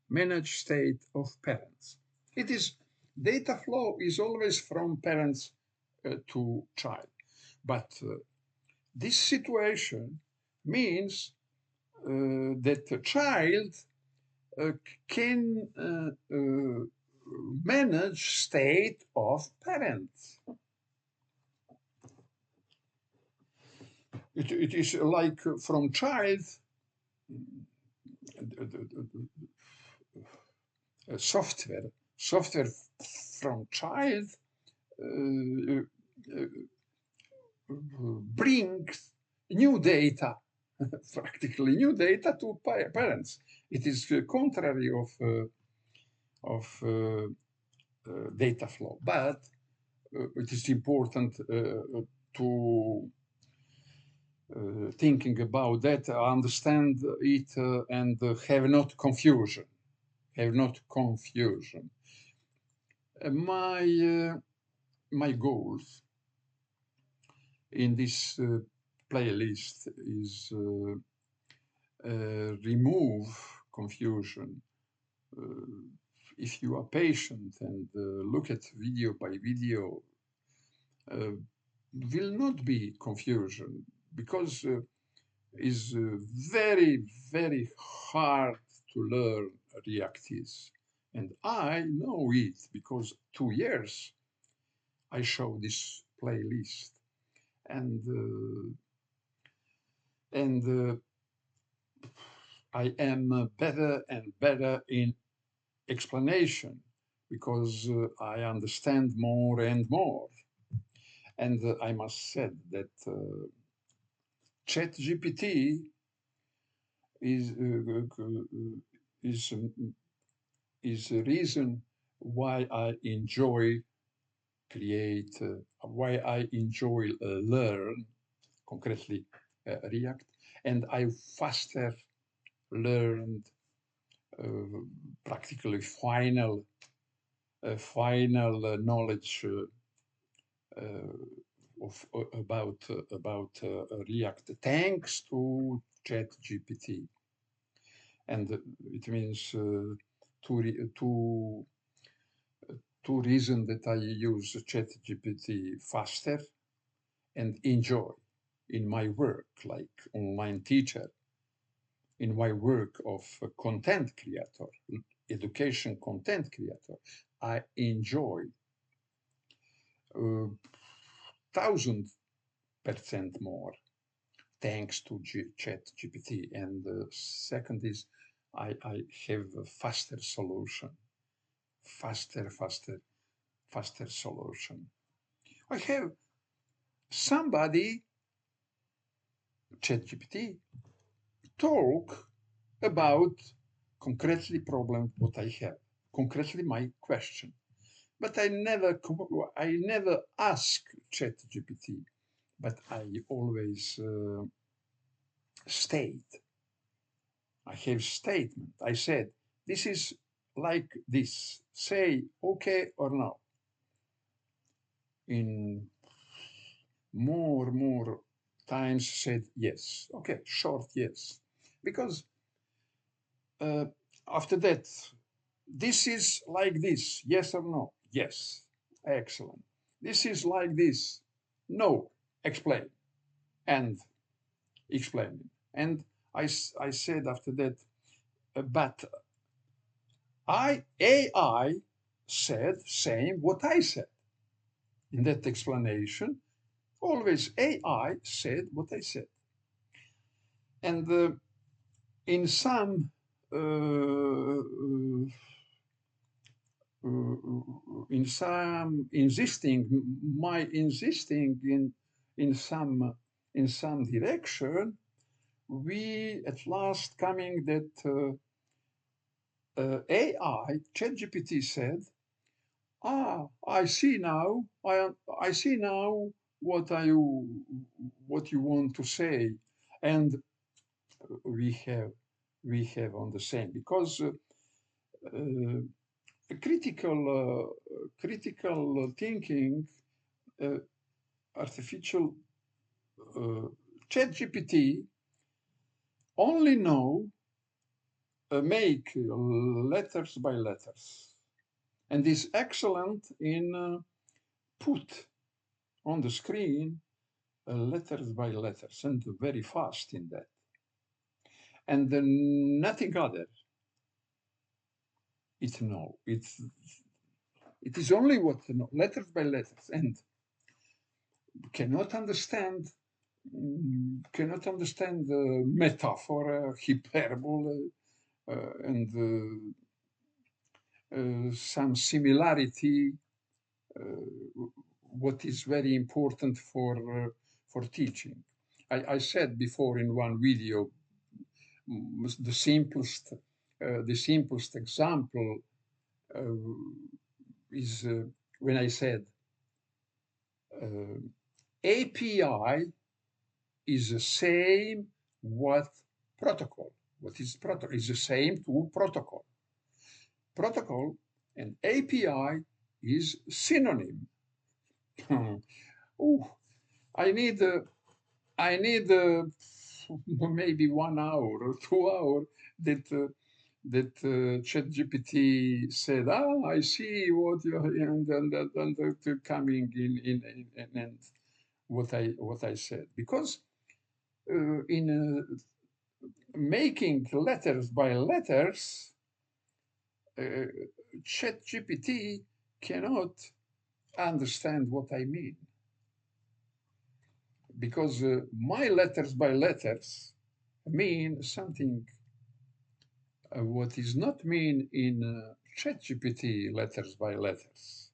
Manage state of parents. It is data flow is always from parents to child, but this situation means that the child can manage state of parents. It is like from child software from child brings new data, practically new data to parents. It is contrary of data flow, but it is important to thinking about that, understand it, and have not confusion. Have not confusion. My goals in this playlist is remove confusion. If you are patient and look at video by video, will not be confusion, because is very, very hard to learn React is. And I know it because 2 years I show this playlist. And I am better and better in explanation because I understand more and more. And I must say that ChatGPT is a reason why I enjoy create, why I enjoy learn, concretely React, and I faster learned practically final knowledge about React thanks to ChatGPT, and it means two reasons that I use ChatGPT faster and enjoy in my work, like online teacher, in my work of content creator, education content creator. I enjoy 1,000% more thanks to ChatGPT. And the second is I have a faster solution, faster solution. I have somebody, ChatGPT, talk about concretely problem what I have, concretely my question. But I never ask ChatGPT, but I always state. I have statement. I said, this is like this. Say okay or no. In more times said yes. Okay, short yes. Because after that, this is like this, yes or no? Yes. Excellent. This is like this. No. Explain. And explaining. And I said after that, but AI said same what I said. In that explanation, always AI said what I said. And in some insisting in some direction, we at last coming that AI, ChatGPT said, I see now, I see now what you want to say, and we have on the same, because critical thinking, artificial ChatGPT only know make letters by letters, and is excellent in put on the screen letters by letters, and very fast in that, and nothing other. It is only what letters by letters, and cannot understand the metaphor, hyperbole, and some similarity, what is very important for teaching. I said before in one video, the simplest example is when I said API is the same what protocol. What is protocol? Is the same to protocol. Protocol and API is synonym. Oh, I need maybe 1 hour or 2 hours that ChatGPT said, I see what you and coming in and what I said, because in making letters by letters, ChatGPT cannot understand what I mean, because my letters by letters mean something what is not mean in ChatGPT letters by letters.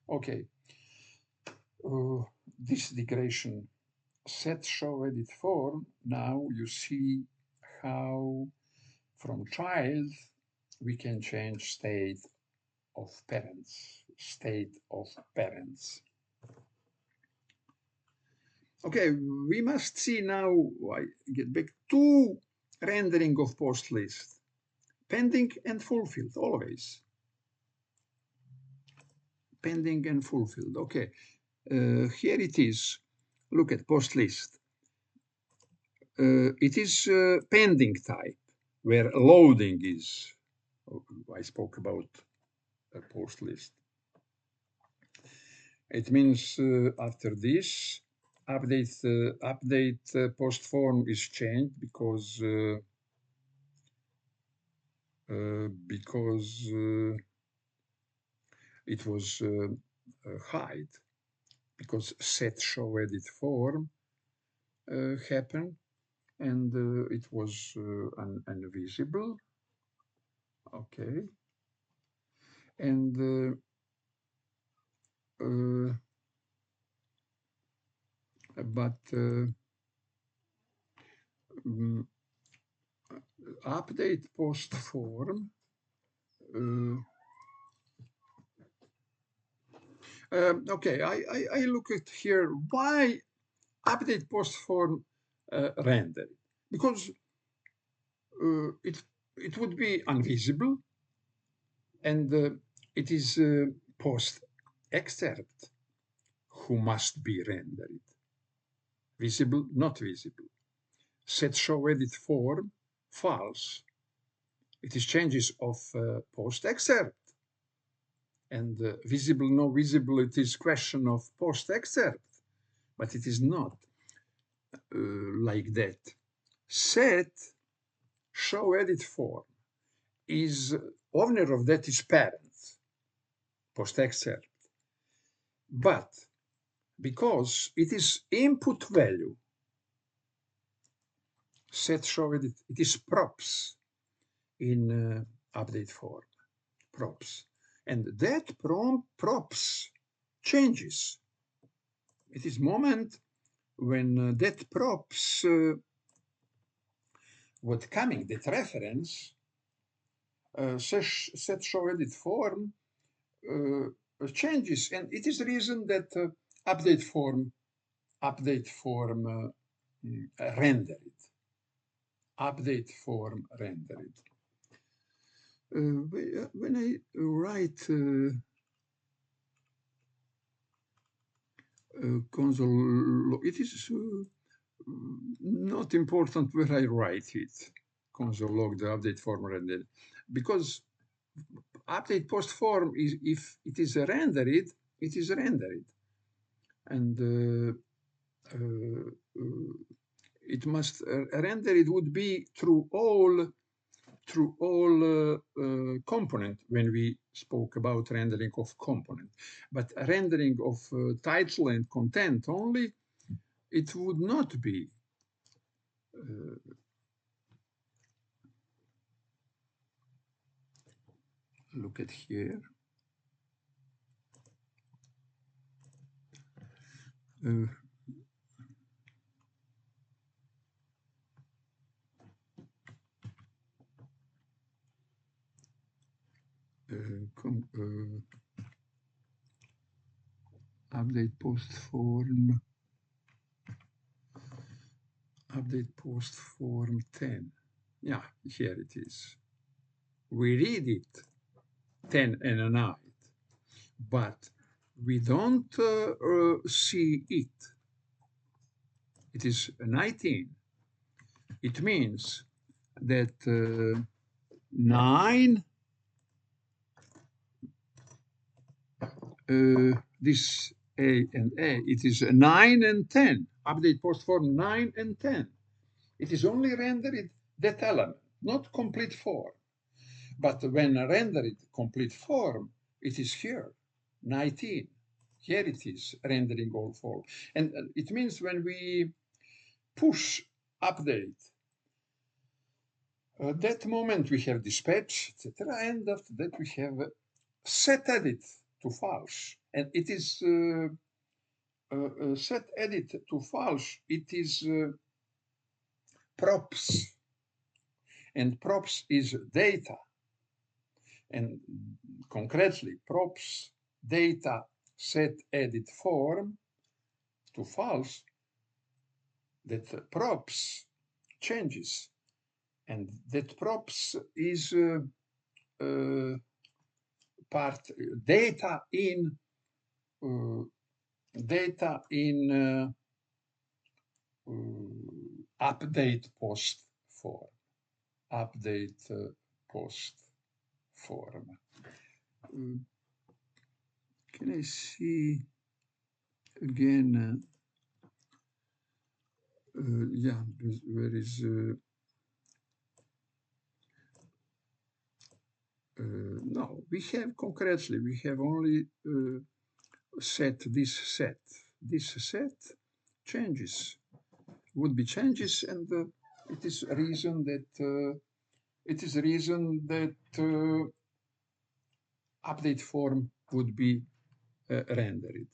Okay, this digression set show edit form. Now you see how from child we can change state of parents. Okay, we must see now, I get back to rendering of post list. Pending and fulfilled, always. Pending and fulfilled, okay. Here it is. Look at post list. It is pending type, where loading is. I spoke about a post list. It means after this, update post form is changed because it was hide, because set show edit form happened, and it was invisible. Okay, and but update post form. Okay, I look at here why update post form render, because it would be invisible, and it is post excerpt who must be rendered. Visible, not visible. Set show edit form, false. It is changes of post excerpt. And visible, no visible, it is question of post excerpt. But it is not like that. Set show edit form is owner of that is parent, post excerpt. But because it is input value, set show edit, it is props in update form, props. And that props changes. It is moment when that props what coming, that reference, set show edit form changes, and it is the reason that update form rendered. Update form rendered. When I write console, it is not important where I write it. Console log the update form rendered, because update post form is, if it is rendered, it is rendered, and it must render. It would be through all component when we spoke about rendering of component, but rendering of title and content only, it would not be. Look at here. Update post form. Update post form 10. Yeah, here it is. We read it 10 and a night, but we don't see it. It is 19. It means that 9, this A and A, it is 9 and 10. Update post form 9 and 10. It is only rendered that element, not complete form. But when rendered complete form, it is here, 19. Here it is, rendering all form. And it means when we push update, at that moment we have dispatch, etc. And after that we have set edit to false. And it is set edit to false. It is props. And props is data. And concretely, props data set edit form to false, that props changes, and that props is part data in data in update post form. Update post form. Can I see again? Yeah, where is no, we have concretely, we have only set this set. This set changes, would be changes, and it is a reason that update form would be rendered.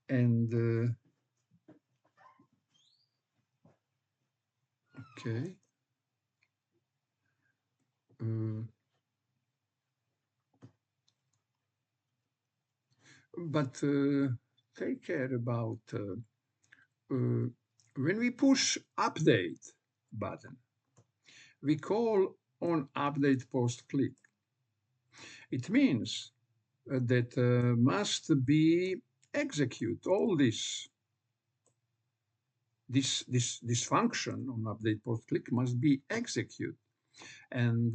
And okay. But take care about when we push update button, we call on update post click. It means that must be execute all this function on update post click must be execute, and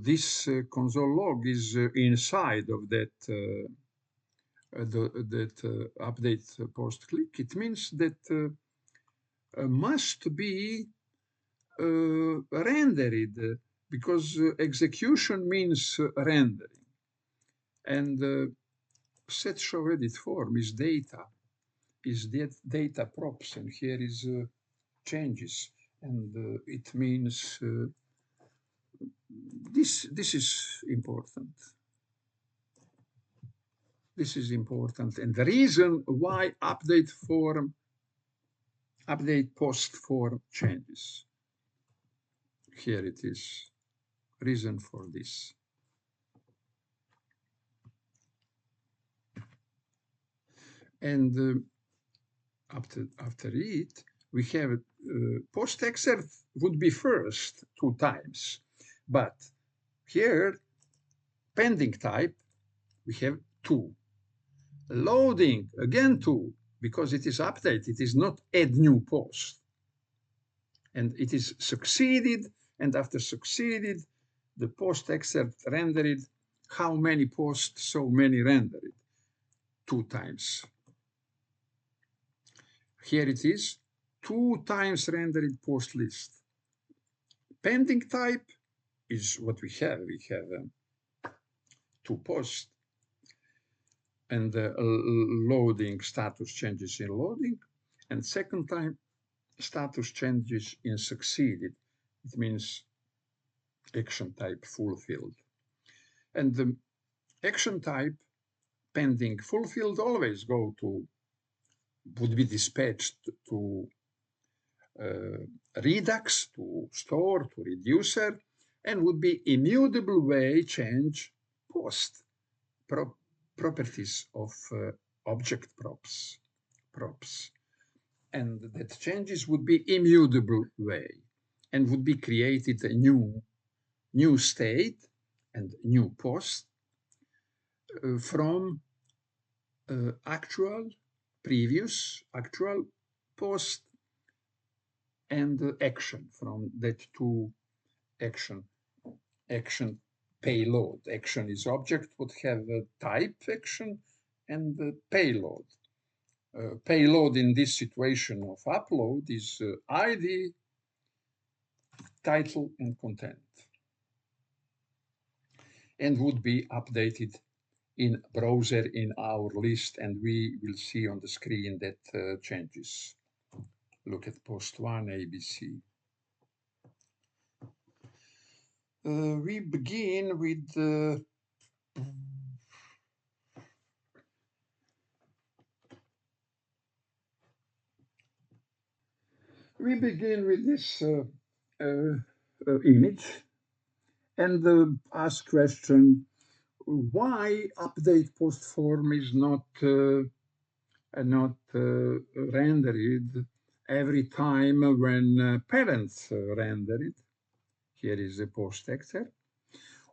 this console log is inside of that update post click. It means that must be rendered because execution means rendering, and set show edit form is data, data props, and here is changes, and it means this is important. This is important, and the reason why update post form changes. Here it is, reason for this. And after it, we have post excerpt would be first 2 times, but here pending type we have 2. Loading again 2, because it is update, it is not add new post. And it is succeeded, and after succeeded, the post excerpt rendered, how many posts, so many rendered, 2 times. Here it is, 2 times rendered post list. Pending type is what we have. We have 2 posts, and loading status changes in loading, and second time status changes in succeeded. It means action type fulfilled. And the action type pending fulfilled always would be dispatched to Redux, to store, to reducer, and would be immutable way change post properties of object props. And that changes would be immutable way and would be created a new state and new post from previous actual post and action from that 2 action payload. Action is object would have a type action and payload. Payload in this situation of upload is ID, title, and content, and would be updated in browser in our list, and we will see on the screen that changes. Look at post 1 ABC. We begin with this image and ask question, why update post form is not rendered every time when parents render it. Here is a post excerpt.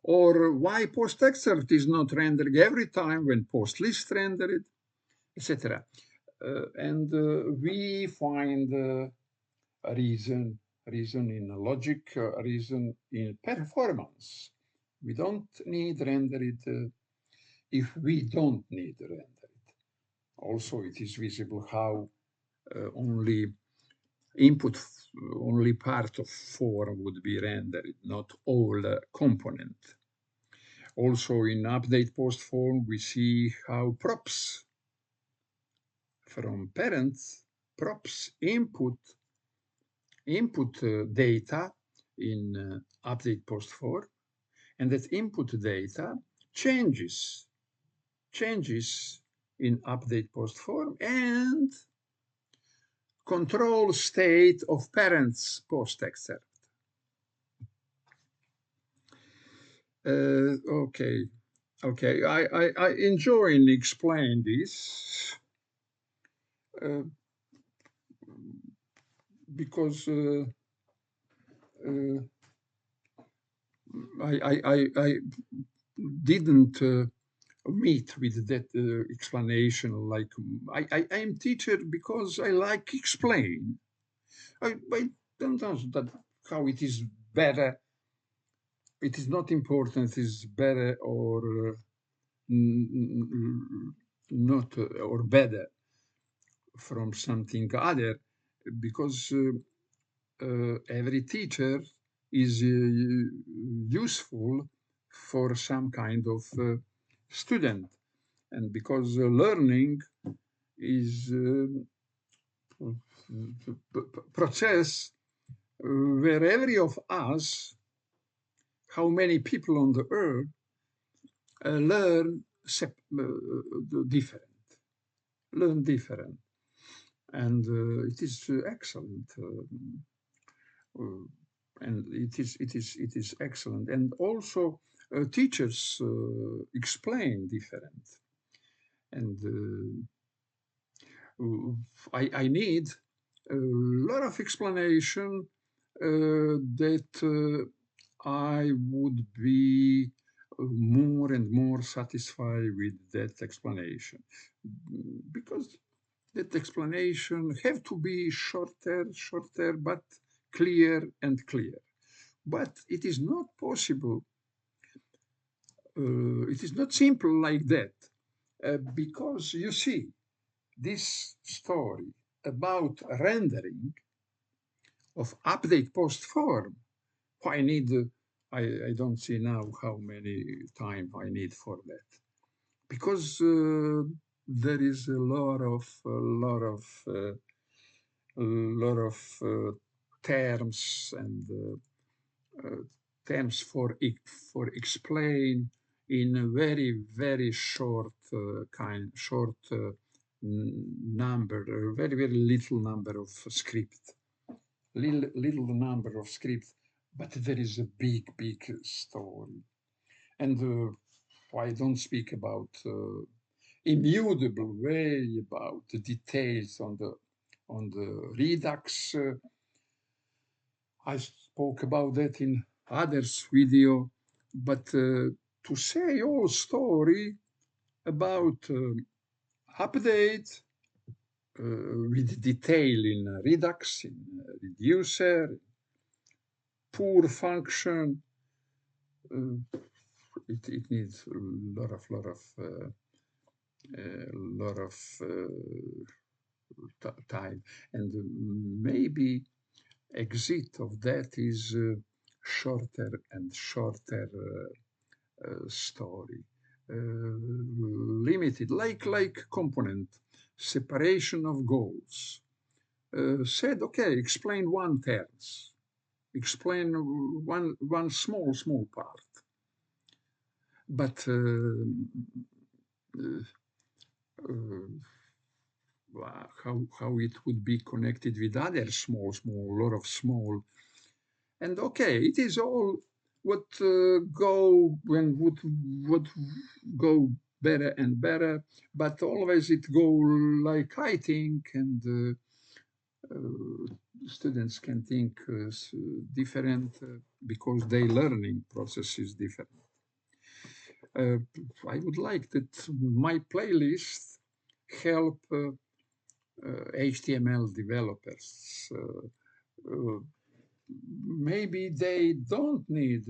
or why post excerpt is not rendering every time when post list rendered, etc. And we find a reason in logic, a reason in performance. We don't need render it if we don't need render it. Also, it is visible how only only part of form would be rendered, not all component. Also in update post form, we see how props from parents, props input data in update post form, and that input data changes in update post form and control state of parents post excerpt. Okay, I enjoy and explain this because I didn't meet with that explanation. Like I am teacher because I like explain. I don't know that how it is better. It is not important. It is better or not or better from something other, because every teacher is useful for some kind of student, and because learning is process where every of us, how many people on the earth learn different, and it is excellent. And it is excellent, and also teachers explain different, and I need a lot of explanation that I would be more and more satisfied with that explanation, because that explanation have to be shorter, but clear and clear. But it is not possible, it is not simple like that, because you see, this story about rendering of update post form, I need, I don't see now how many time I need for that, because there is a lot of terms and terms for explain in a very short number, very little number of script, little number of script, but there is a big story, and I don't speak about immutable way about the details on the Redux. I spoke about that in others video, but to say all story about update with detail in Redux, in reducer, poor function, it needs a lot of time, and maybe exit of that is shorter and shorter story, limited, like component separation of goals. Said, okay, explain one terms, explain one small part, but how it would be connected with other small, lot of small, and okay, it is all what go when would go better and better, but always it go like I think, and students can think different because their learning process is different. I would like that my playlist help HTML developers. Uh, Maybe they don't need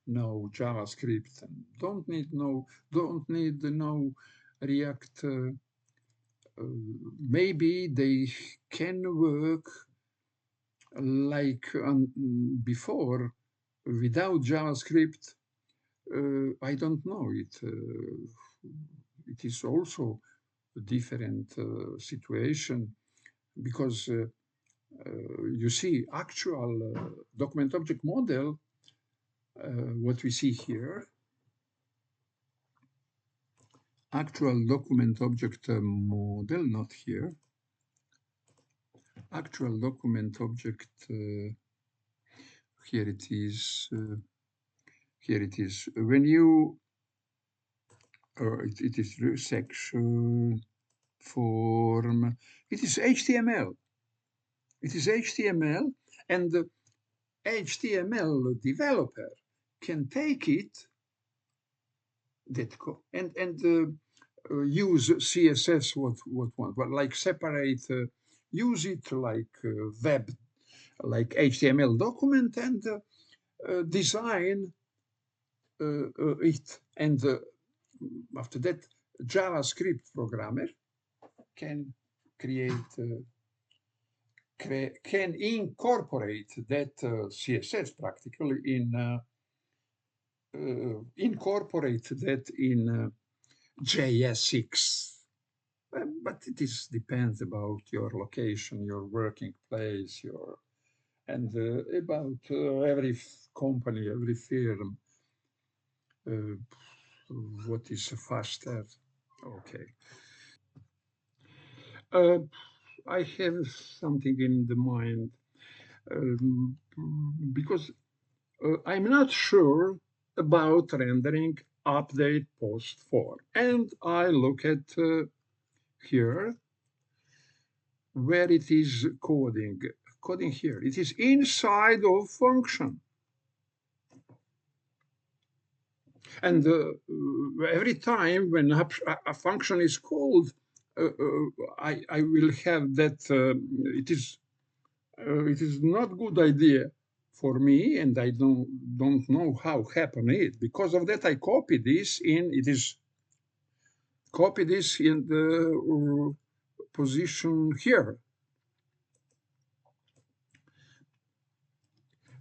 no JavaScript and don't need no React. Maybe they can work like before without JavaScript. I don't know it. It is also a different situation because you see actual document object model, what we see here, actual document object model, not here, actual document object, here it is, here it is. When you, it is section, form, it is HTML. It is HTML, and the HTML developer can take it and use CSS what want, but like separate, use it like web, like HTML document and design it. And after that, JavaScript programmer can create, can incorporate that CSS practically in incorporate that in JS6. But it is depends about your location, your working place, your and about every company, every firm, uh, what is faster. Okay. Uh, I have something in the mind um, because I'm not sure about rendering update post form. And I look at here where it is coding here. It is inside of function. And every time when a function is called, I will have that it is not good idea for me, and I don't know how happen it. Because of that, I copy this in. It is copy this in the position here.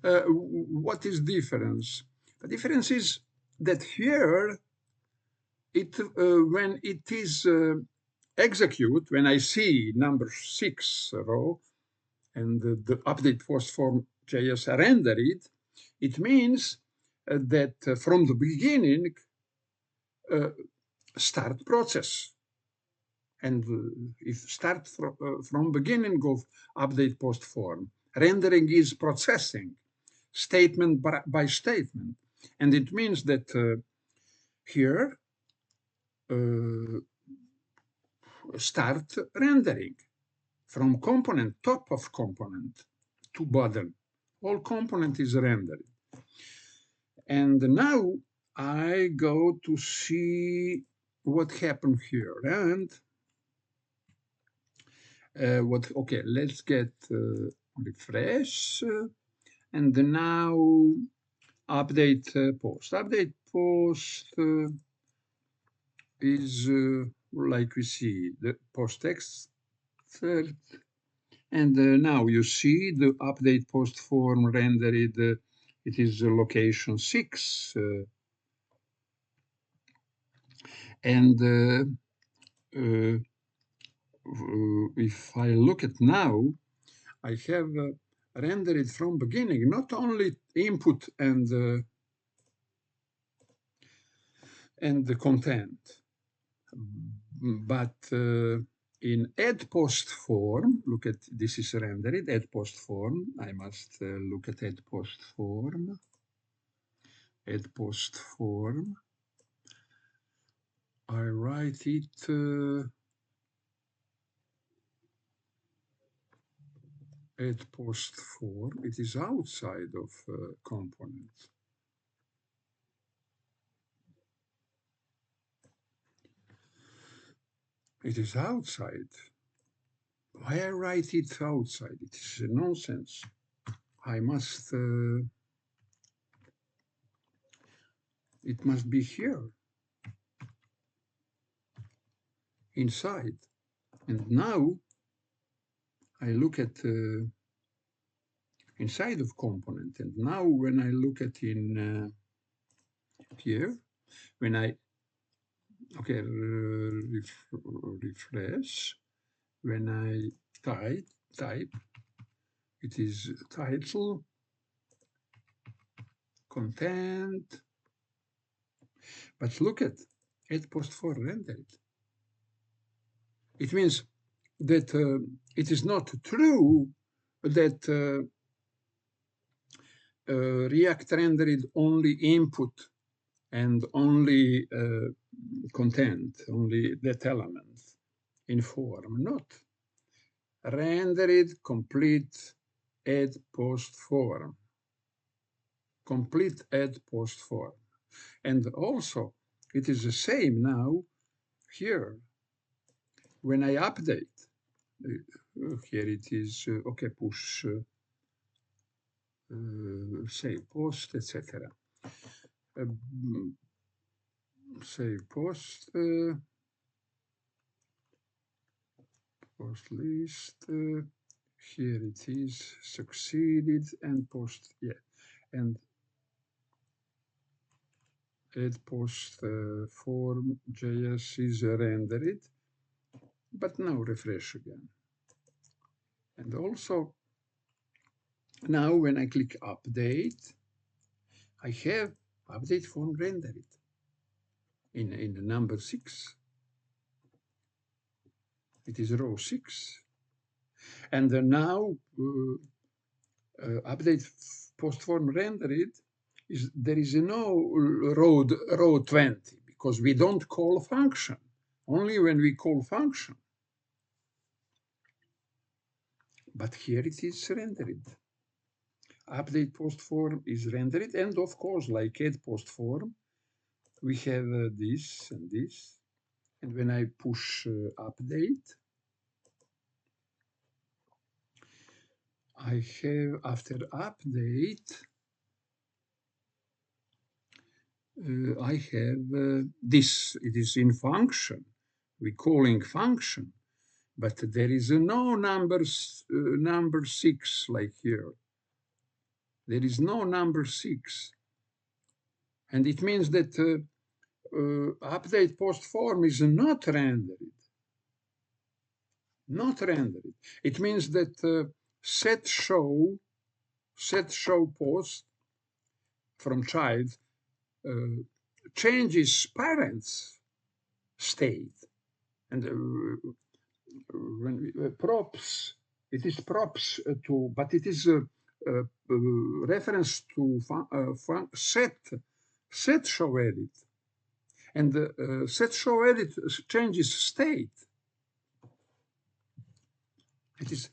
What is difference? The difference is that here, when it is execute, when I see number 6 row and the update post form JS rendered, it means that from the beginning, start process. And if start from beginning of update post form, rendering is processing, statement by statement. And it means that here, start rendering from component, top of component to bottom. All component is rendered. And now I go to see what happened here. And okay, let's get refresh. And now update post. Update post is like we see the post text third. And now you see the update post form rendered. It is location 6. And if I look at now, I have rendered from beginning, not only input and the content, but in add post form, look at this is rendered, add post form. I must look at add post form. Add post form. I write it add post form. It is outside of components. It is outside. Why I write it outside? It is nonsense. I must, it must be here, inside. And now I look at inside of component. And now when I look at in here, when I, okay, refresh, when I type, it is title, content, but look at post for rendered. It means that it is not true that React rendered only input and only content, only that element in form, not. Rendered complete add post form. Complete add post form. And also, it is the same now here. When I update, here it is, okay, push, save post, etc. Save post, post list, here it is, succeeded, and post, yeah, and add post form JS is rendered, but now refresh again. And also, now when I click update, I have update form rendered in the number 6. It is row 6. And now update post form rendered is there is no row 20 because we don't call function. Only when we call function. But here it is rendered. Update post form is rendered, and of course, like add post form, we have this and this. And when I push update, I have after update, I have this. It is in function. We're calling function, but there is no number 6 like here. There is no number 6. And it means that update post form is not rendered. Not rendered. It means that set show post from child changes parents state. And when we, props, it is props to, but it is reference to set show edit. And set show edit changes state. It is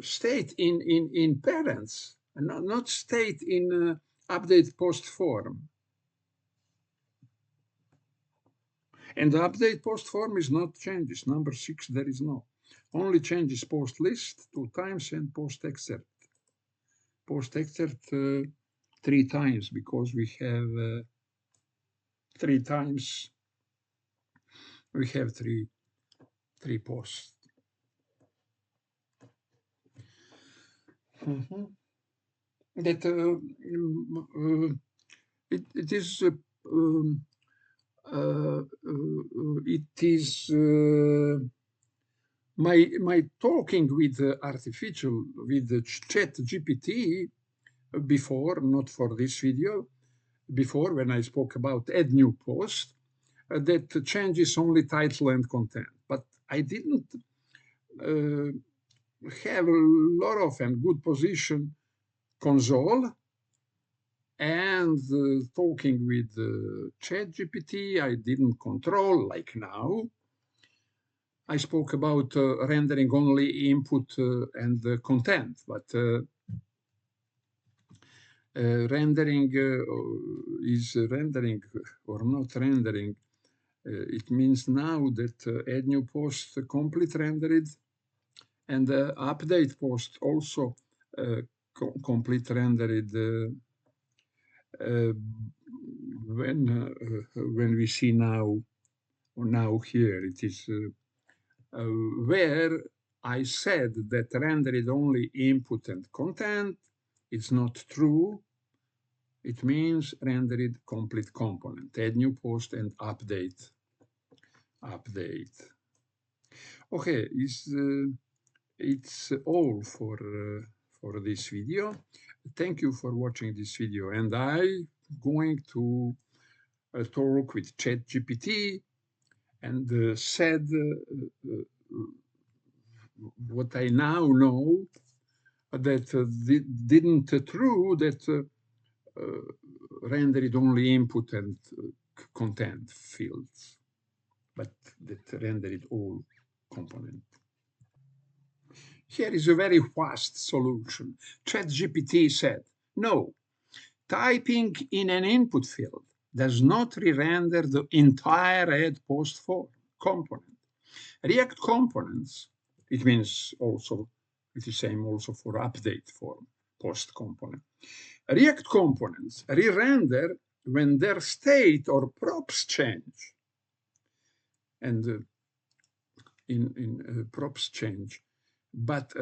state in parents, and not state in update post form. And the update post form is not changes. Number 6, there is no. Only changes post list 2 times and post excerpt. Post excerpt 3 times because we have 3 times. We have three posts. That it is my talking with artificial with the chat GPT before, not for this video, before when I spoke about add new post, that changes only title and content. But I didn't have a lot of and good position console, and talking with chat GPT, I didn't control like now. I spoke about rendering only input and content, but rendering is rendering or not rendering It means now that add new post complete rendered and update post also complete rendered when we see now here it is where I said that rendered only input and content. It's not true. It means rendered complete component. Add new post and update. Okay, it's all for this video. Thank you for watching this video, and I'm going to talk with ChatGPT and said what I now know that didn't true that rendered only input and content fields, but that rendered all component. Here is a very fast solution. ChatGPT said, no, typing in an input field does not re-render the entire add post form component. React components, it means also, it is same also for update form post component. React components re-render when their state or props change. And in props change. But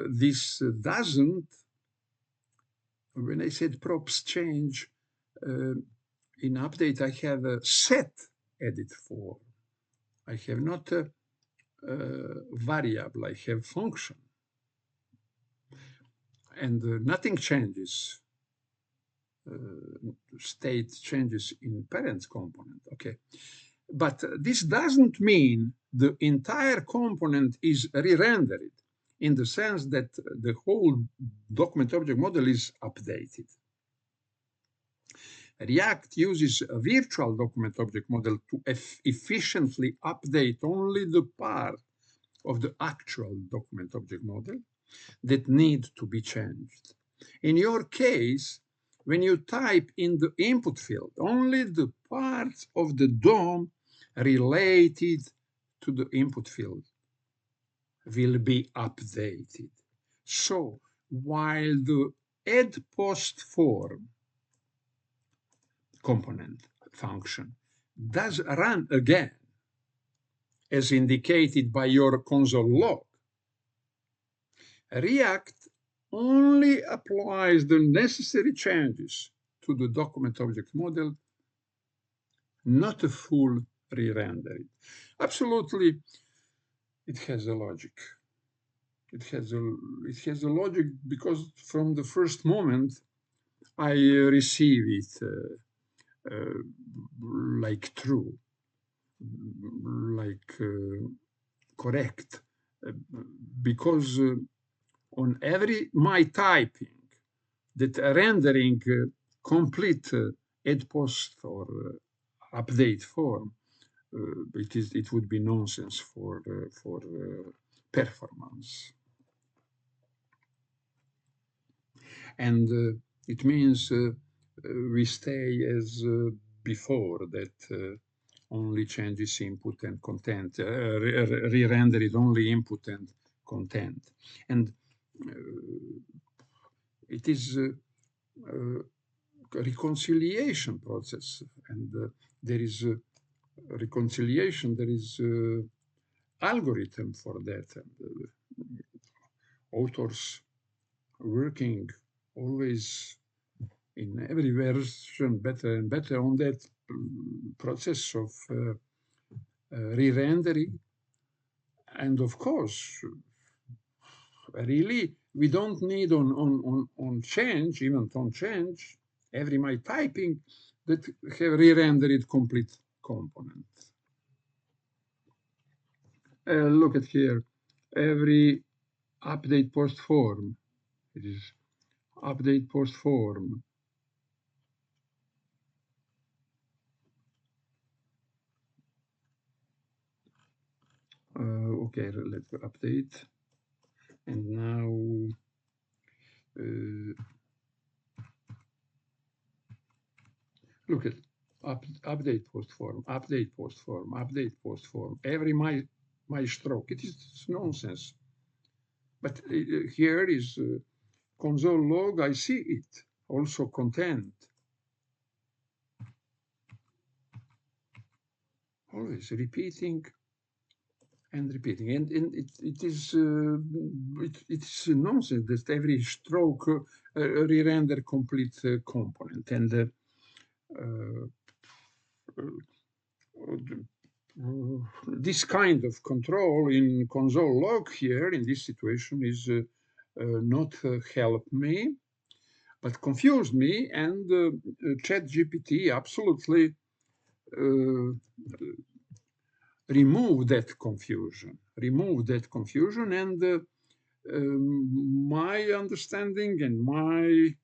this doesn't, when I said props change, in update I have a set edit form. I have not a variable, I have function. And nothing changes, state changes in parents component, okay. But this doesn't mean the entire component is re-rendered in the sense that the whole document object model is updated. React uses a virtual document object model to efficiently update only the part of the actual document object model that need to be changed. In your case, when you type in the input field, only the parts of the DOM related to the input field will be updated. So while the add post form component function does run again, as indicated by your console log, React only applies the necessary changes to the document object model, not a full re-rendering. Absolutely, it has a logic. It has a logic because from the first moment I receive it like true, like correct, because on every my typing that rendering complete add post or update form, it would be nonsense for performance. And it means we stay as before, that only changes input and content, re-render it only input and content. And it is a reconciliation process, and there is a reconciliation, there is algorithm for that. And authors working always in every version better and better on that process of re-rendering. And of course, really, we don't need on change, even on change, every my typing that have re-rendered complete component. Look at here, every update post form, it is update post form. Okay, let's update. And now Look at update post form, update post form, update post form. Every my stroke. It is nonsense. But here is console log. I see it. Also content. Always repeating and repeating, and it is nonsense that every stroke re-render complete component, and this kind of control in console log here in this situation is not help me, but confused me, and ChatGPT absolutely remove that confusion, and my understanding and my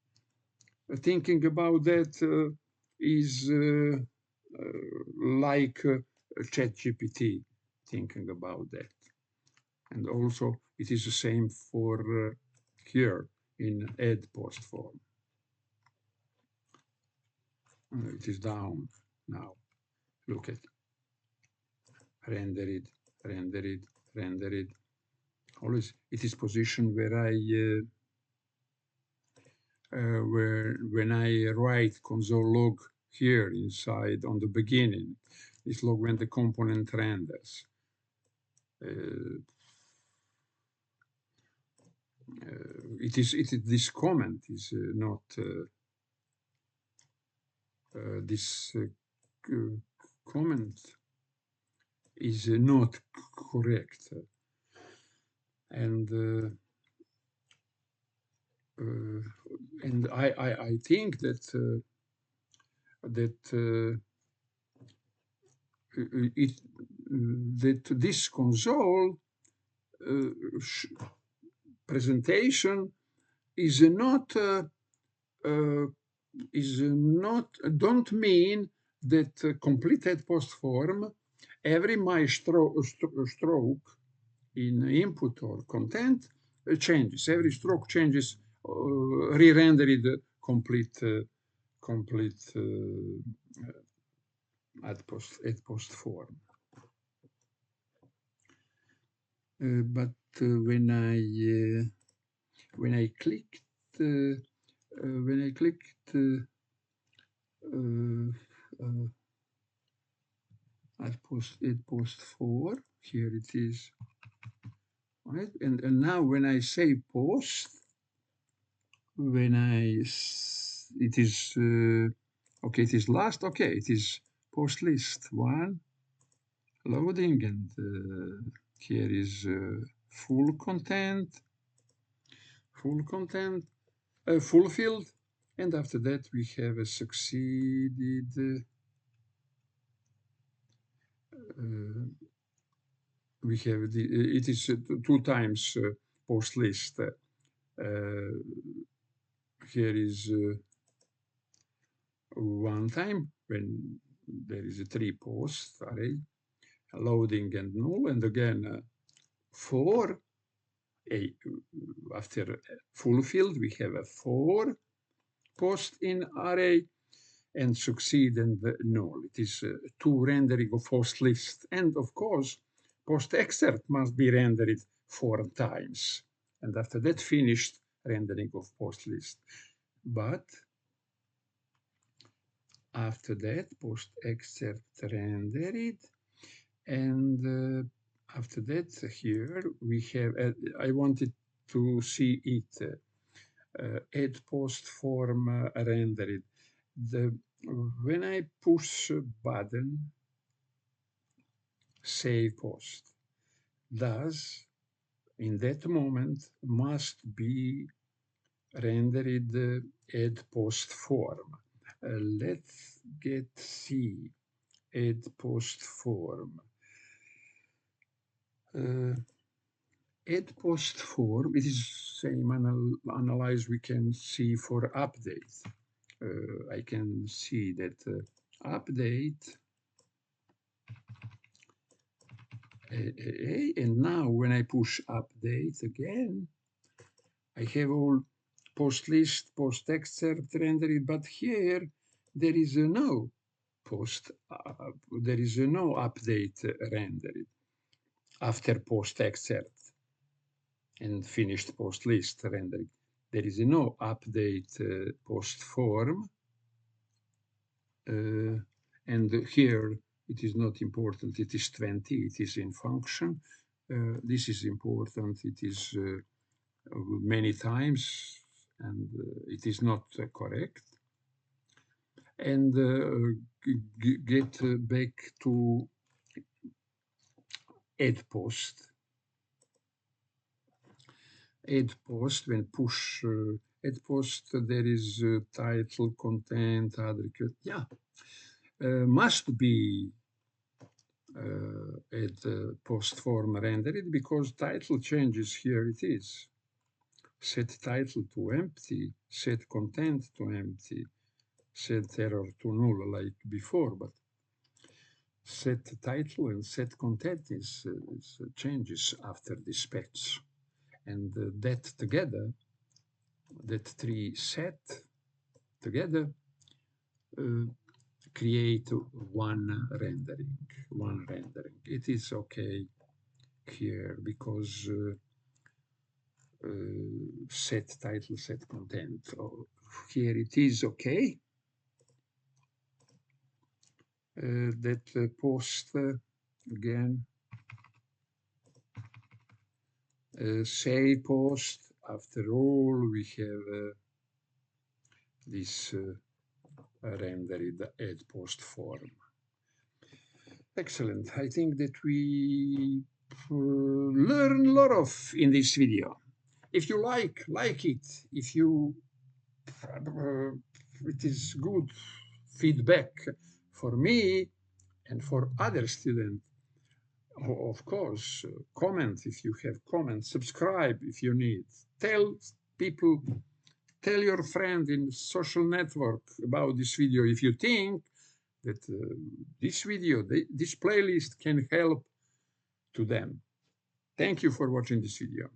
thinking about that is like ChatGPT thinking about that. And also it is the same for here in add post form. It is down now. Look at render it, render it, render it. Always it is position where I when I write console log here inside on the beginning, this log when the component renders. It is this comment is not this comment is not correct, and I think that that this console presentation is not don't mean that completed post form every my stroke in input or content changes. Every stroke changes, re-rendered complete at post form. But when I clicked at post 4, here it is, right? And now when I say post, it is okay, it is last, okay, it is post list 1 loading, and here is full content, fulfilled, and after that we have a succeeded. We have it is 2 times post list. Here is 1 time when there is a 3 post array, loading and null, and again 4. After fulfilled, we have a 4 post in array, and succeed and null. It is 2 rendering of post list, and of course post excerpt must be rendered 4 times, and after that finished rendering of post list. But after that post excerpt rendered, and after that here we have I wanted to see it add post form rendered. When I push button save post, thus in that moment must be rendered add post form. Let's see add post form. Add post form, it is same analyze we can see for update. I can see that update, and now when I push update again, I have all post list, post excerpt rendered, but here there is no post, there is no update rendered after post excerpt and finished post list rendering. There is no update post form. And here it is not important, it is 20, it is in function. This is important, it is many times, and it is not correct. And get back to add post. Add post, when push add post, there is title, content, other, yeah, must be add post form rendered because title changes. Here it is. Set title to empty, set content to empty, set error to null like before, but set title and set content is changes after dispatch. And that together, that three set together create one rendering. It is okay here because set title, set content. Oh, here it is okay. That post again. Say post. After all, we have this rendered add post form. Excellent. I think that we learn a lot of in this video. If you like it. If you it is good feedback for me and for other students. Of course, comment if you have comments, subscribe if you need. Tell people, tell your friend in social network about this video if you think that this video, this playlist can help to them. Thank you for watching this video.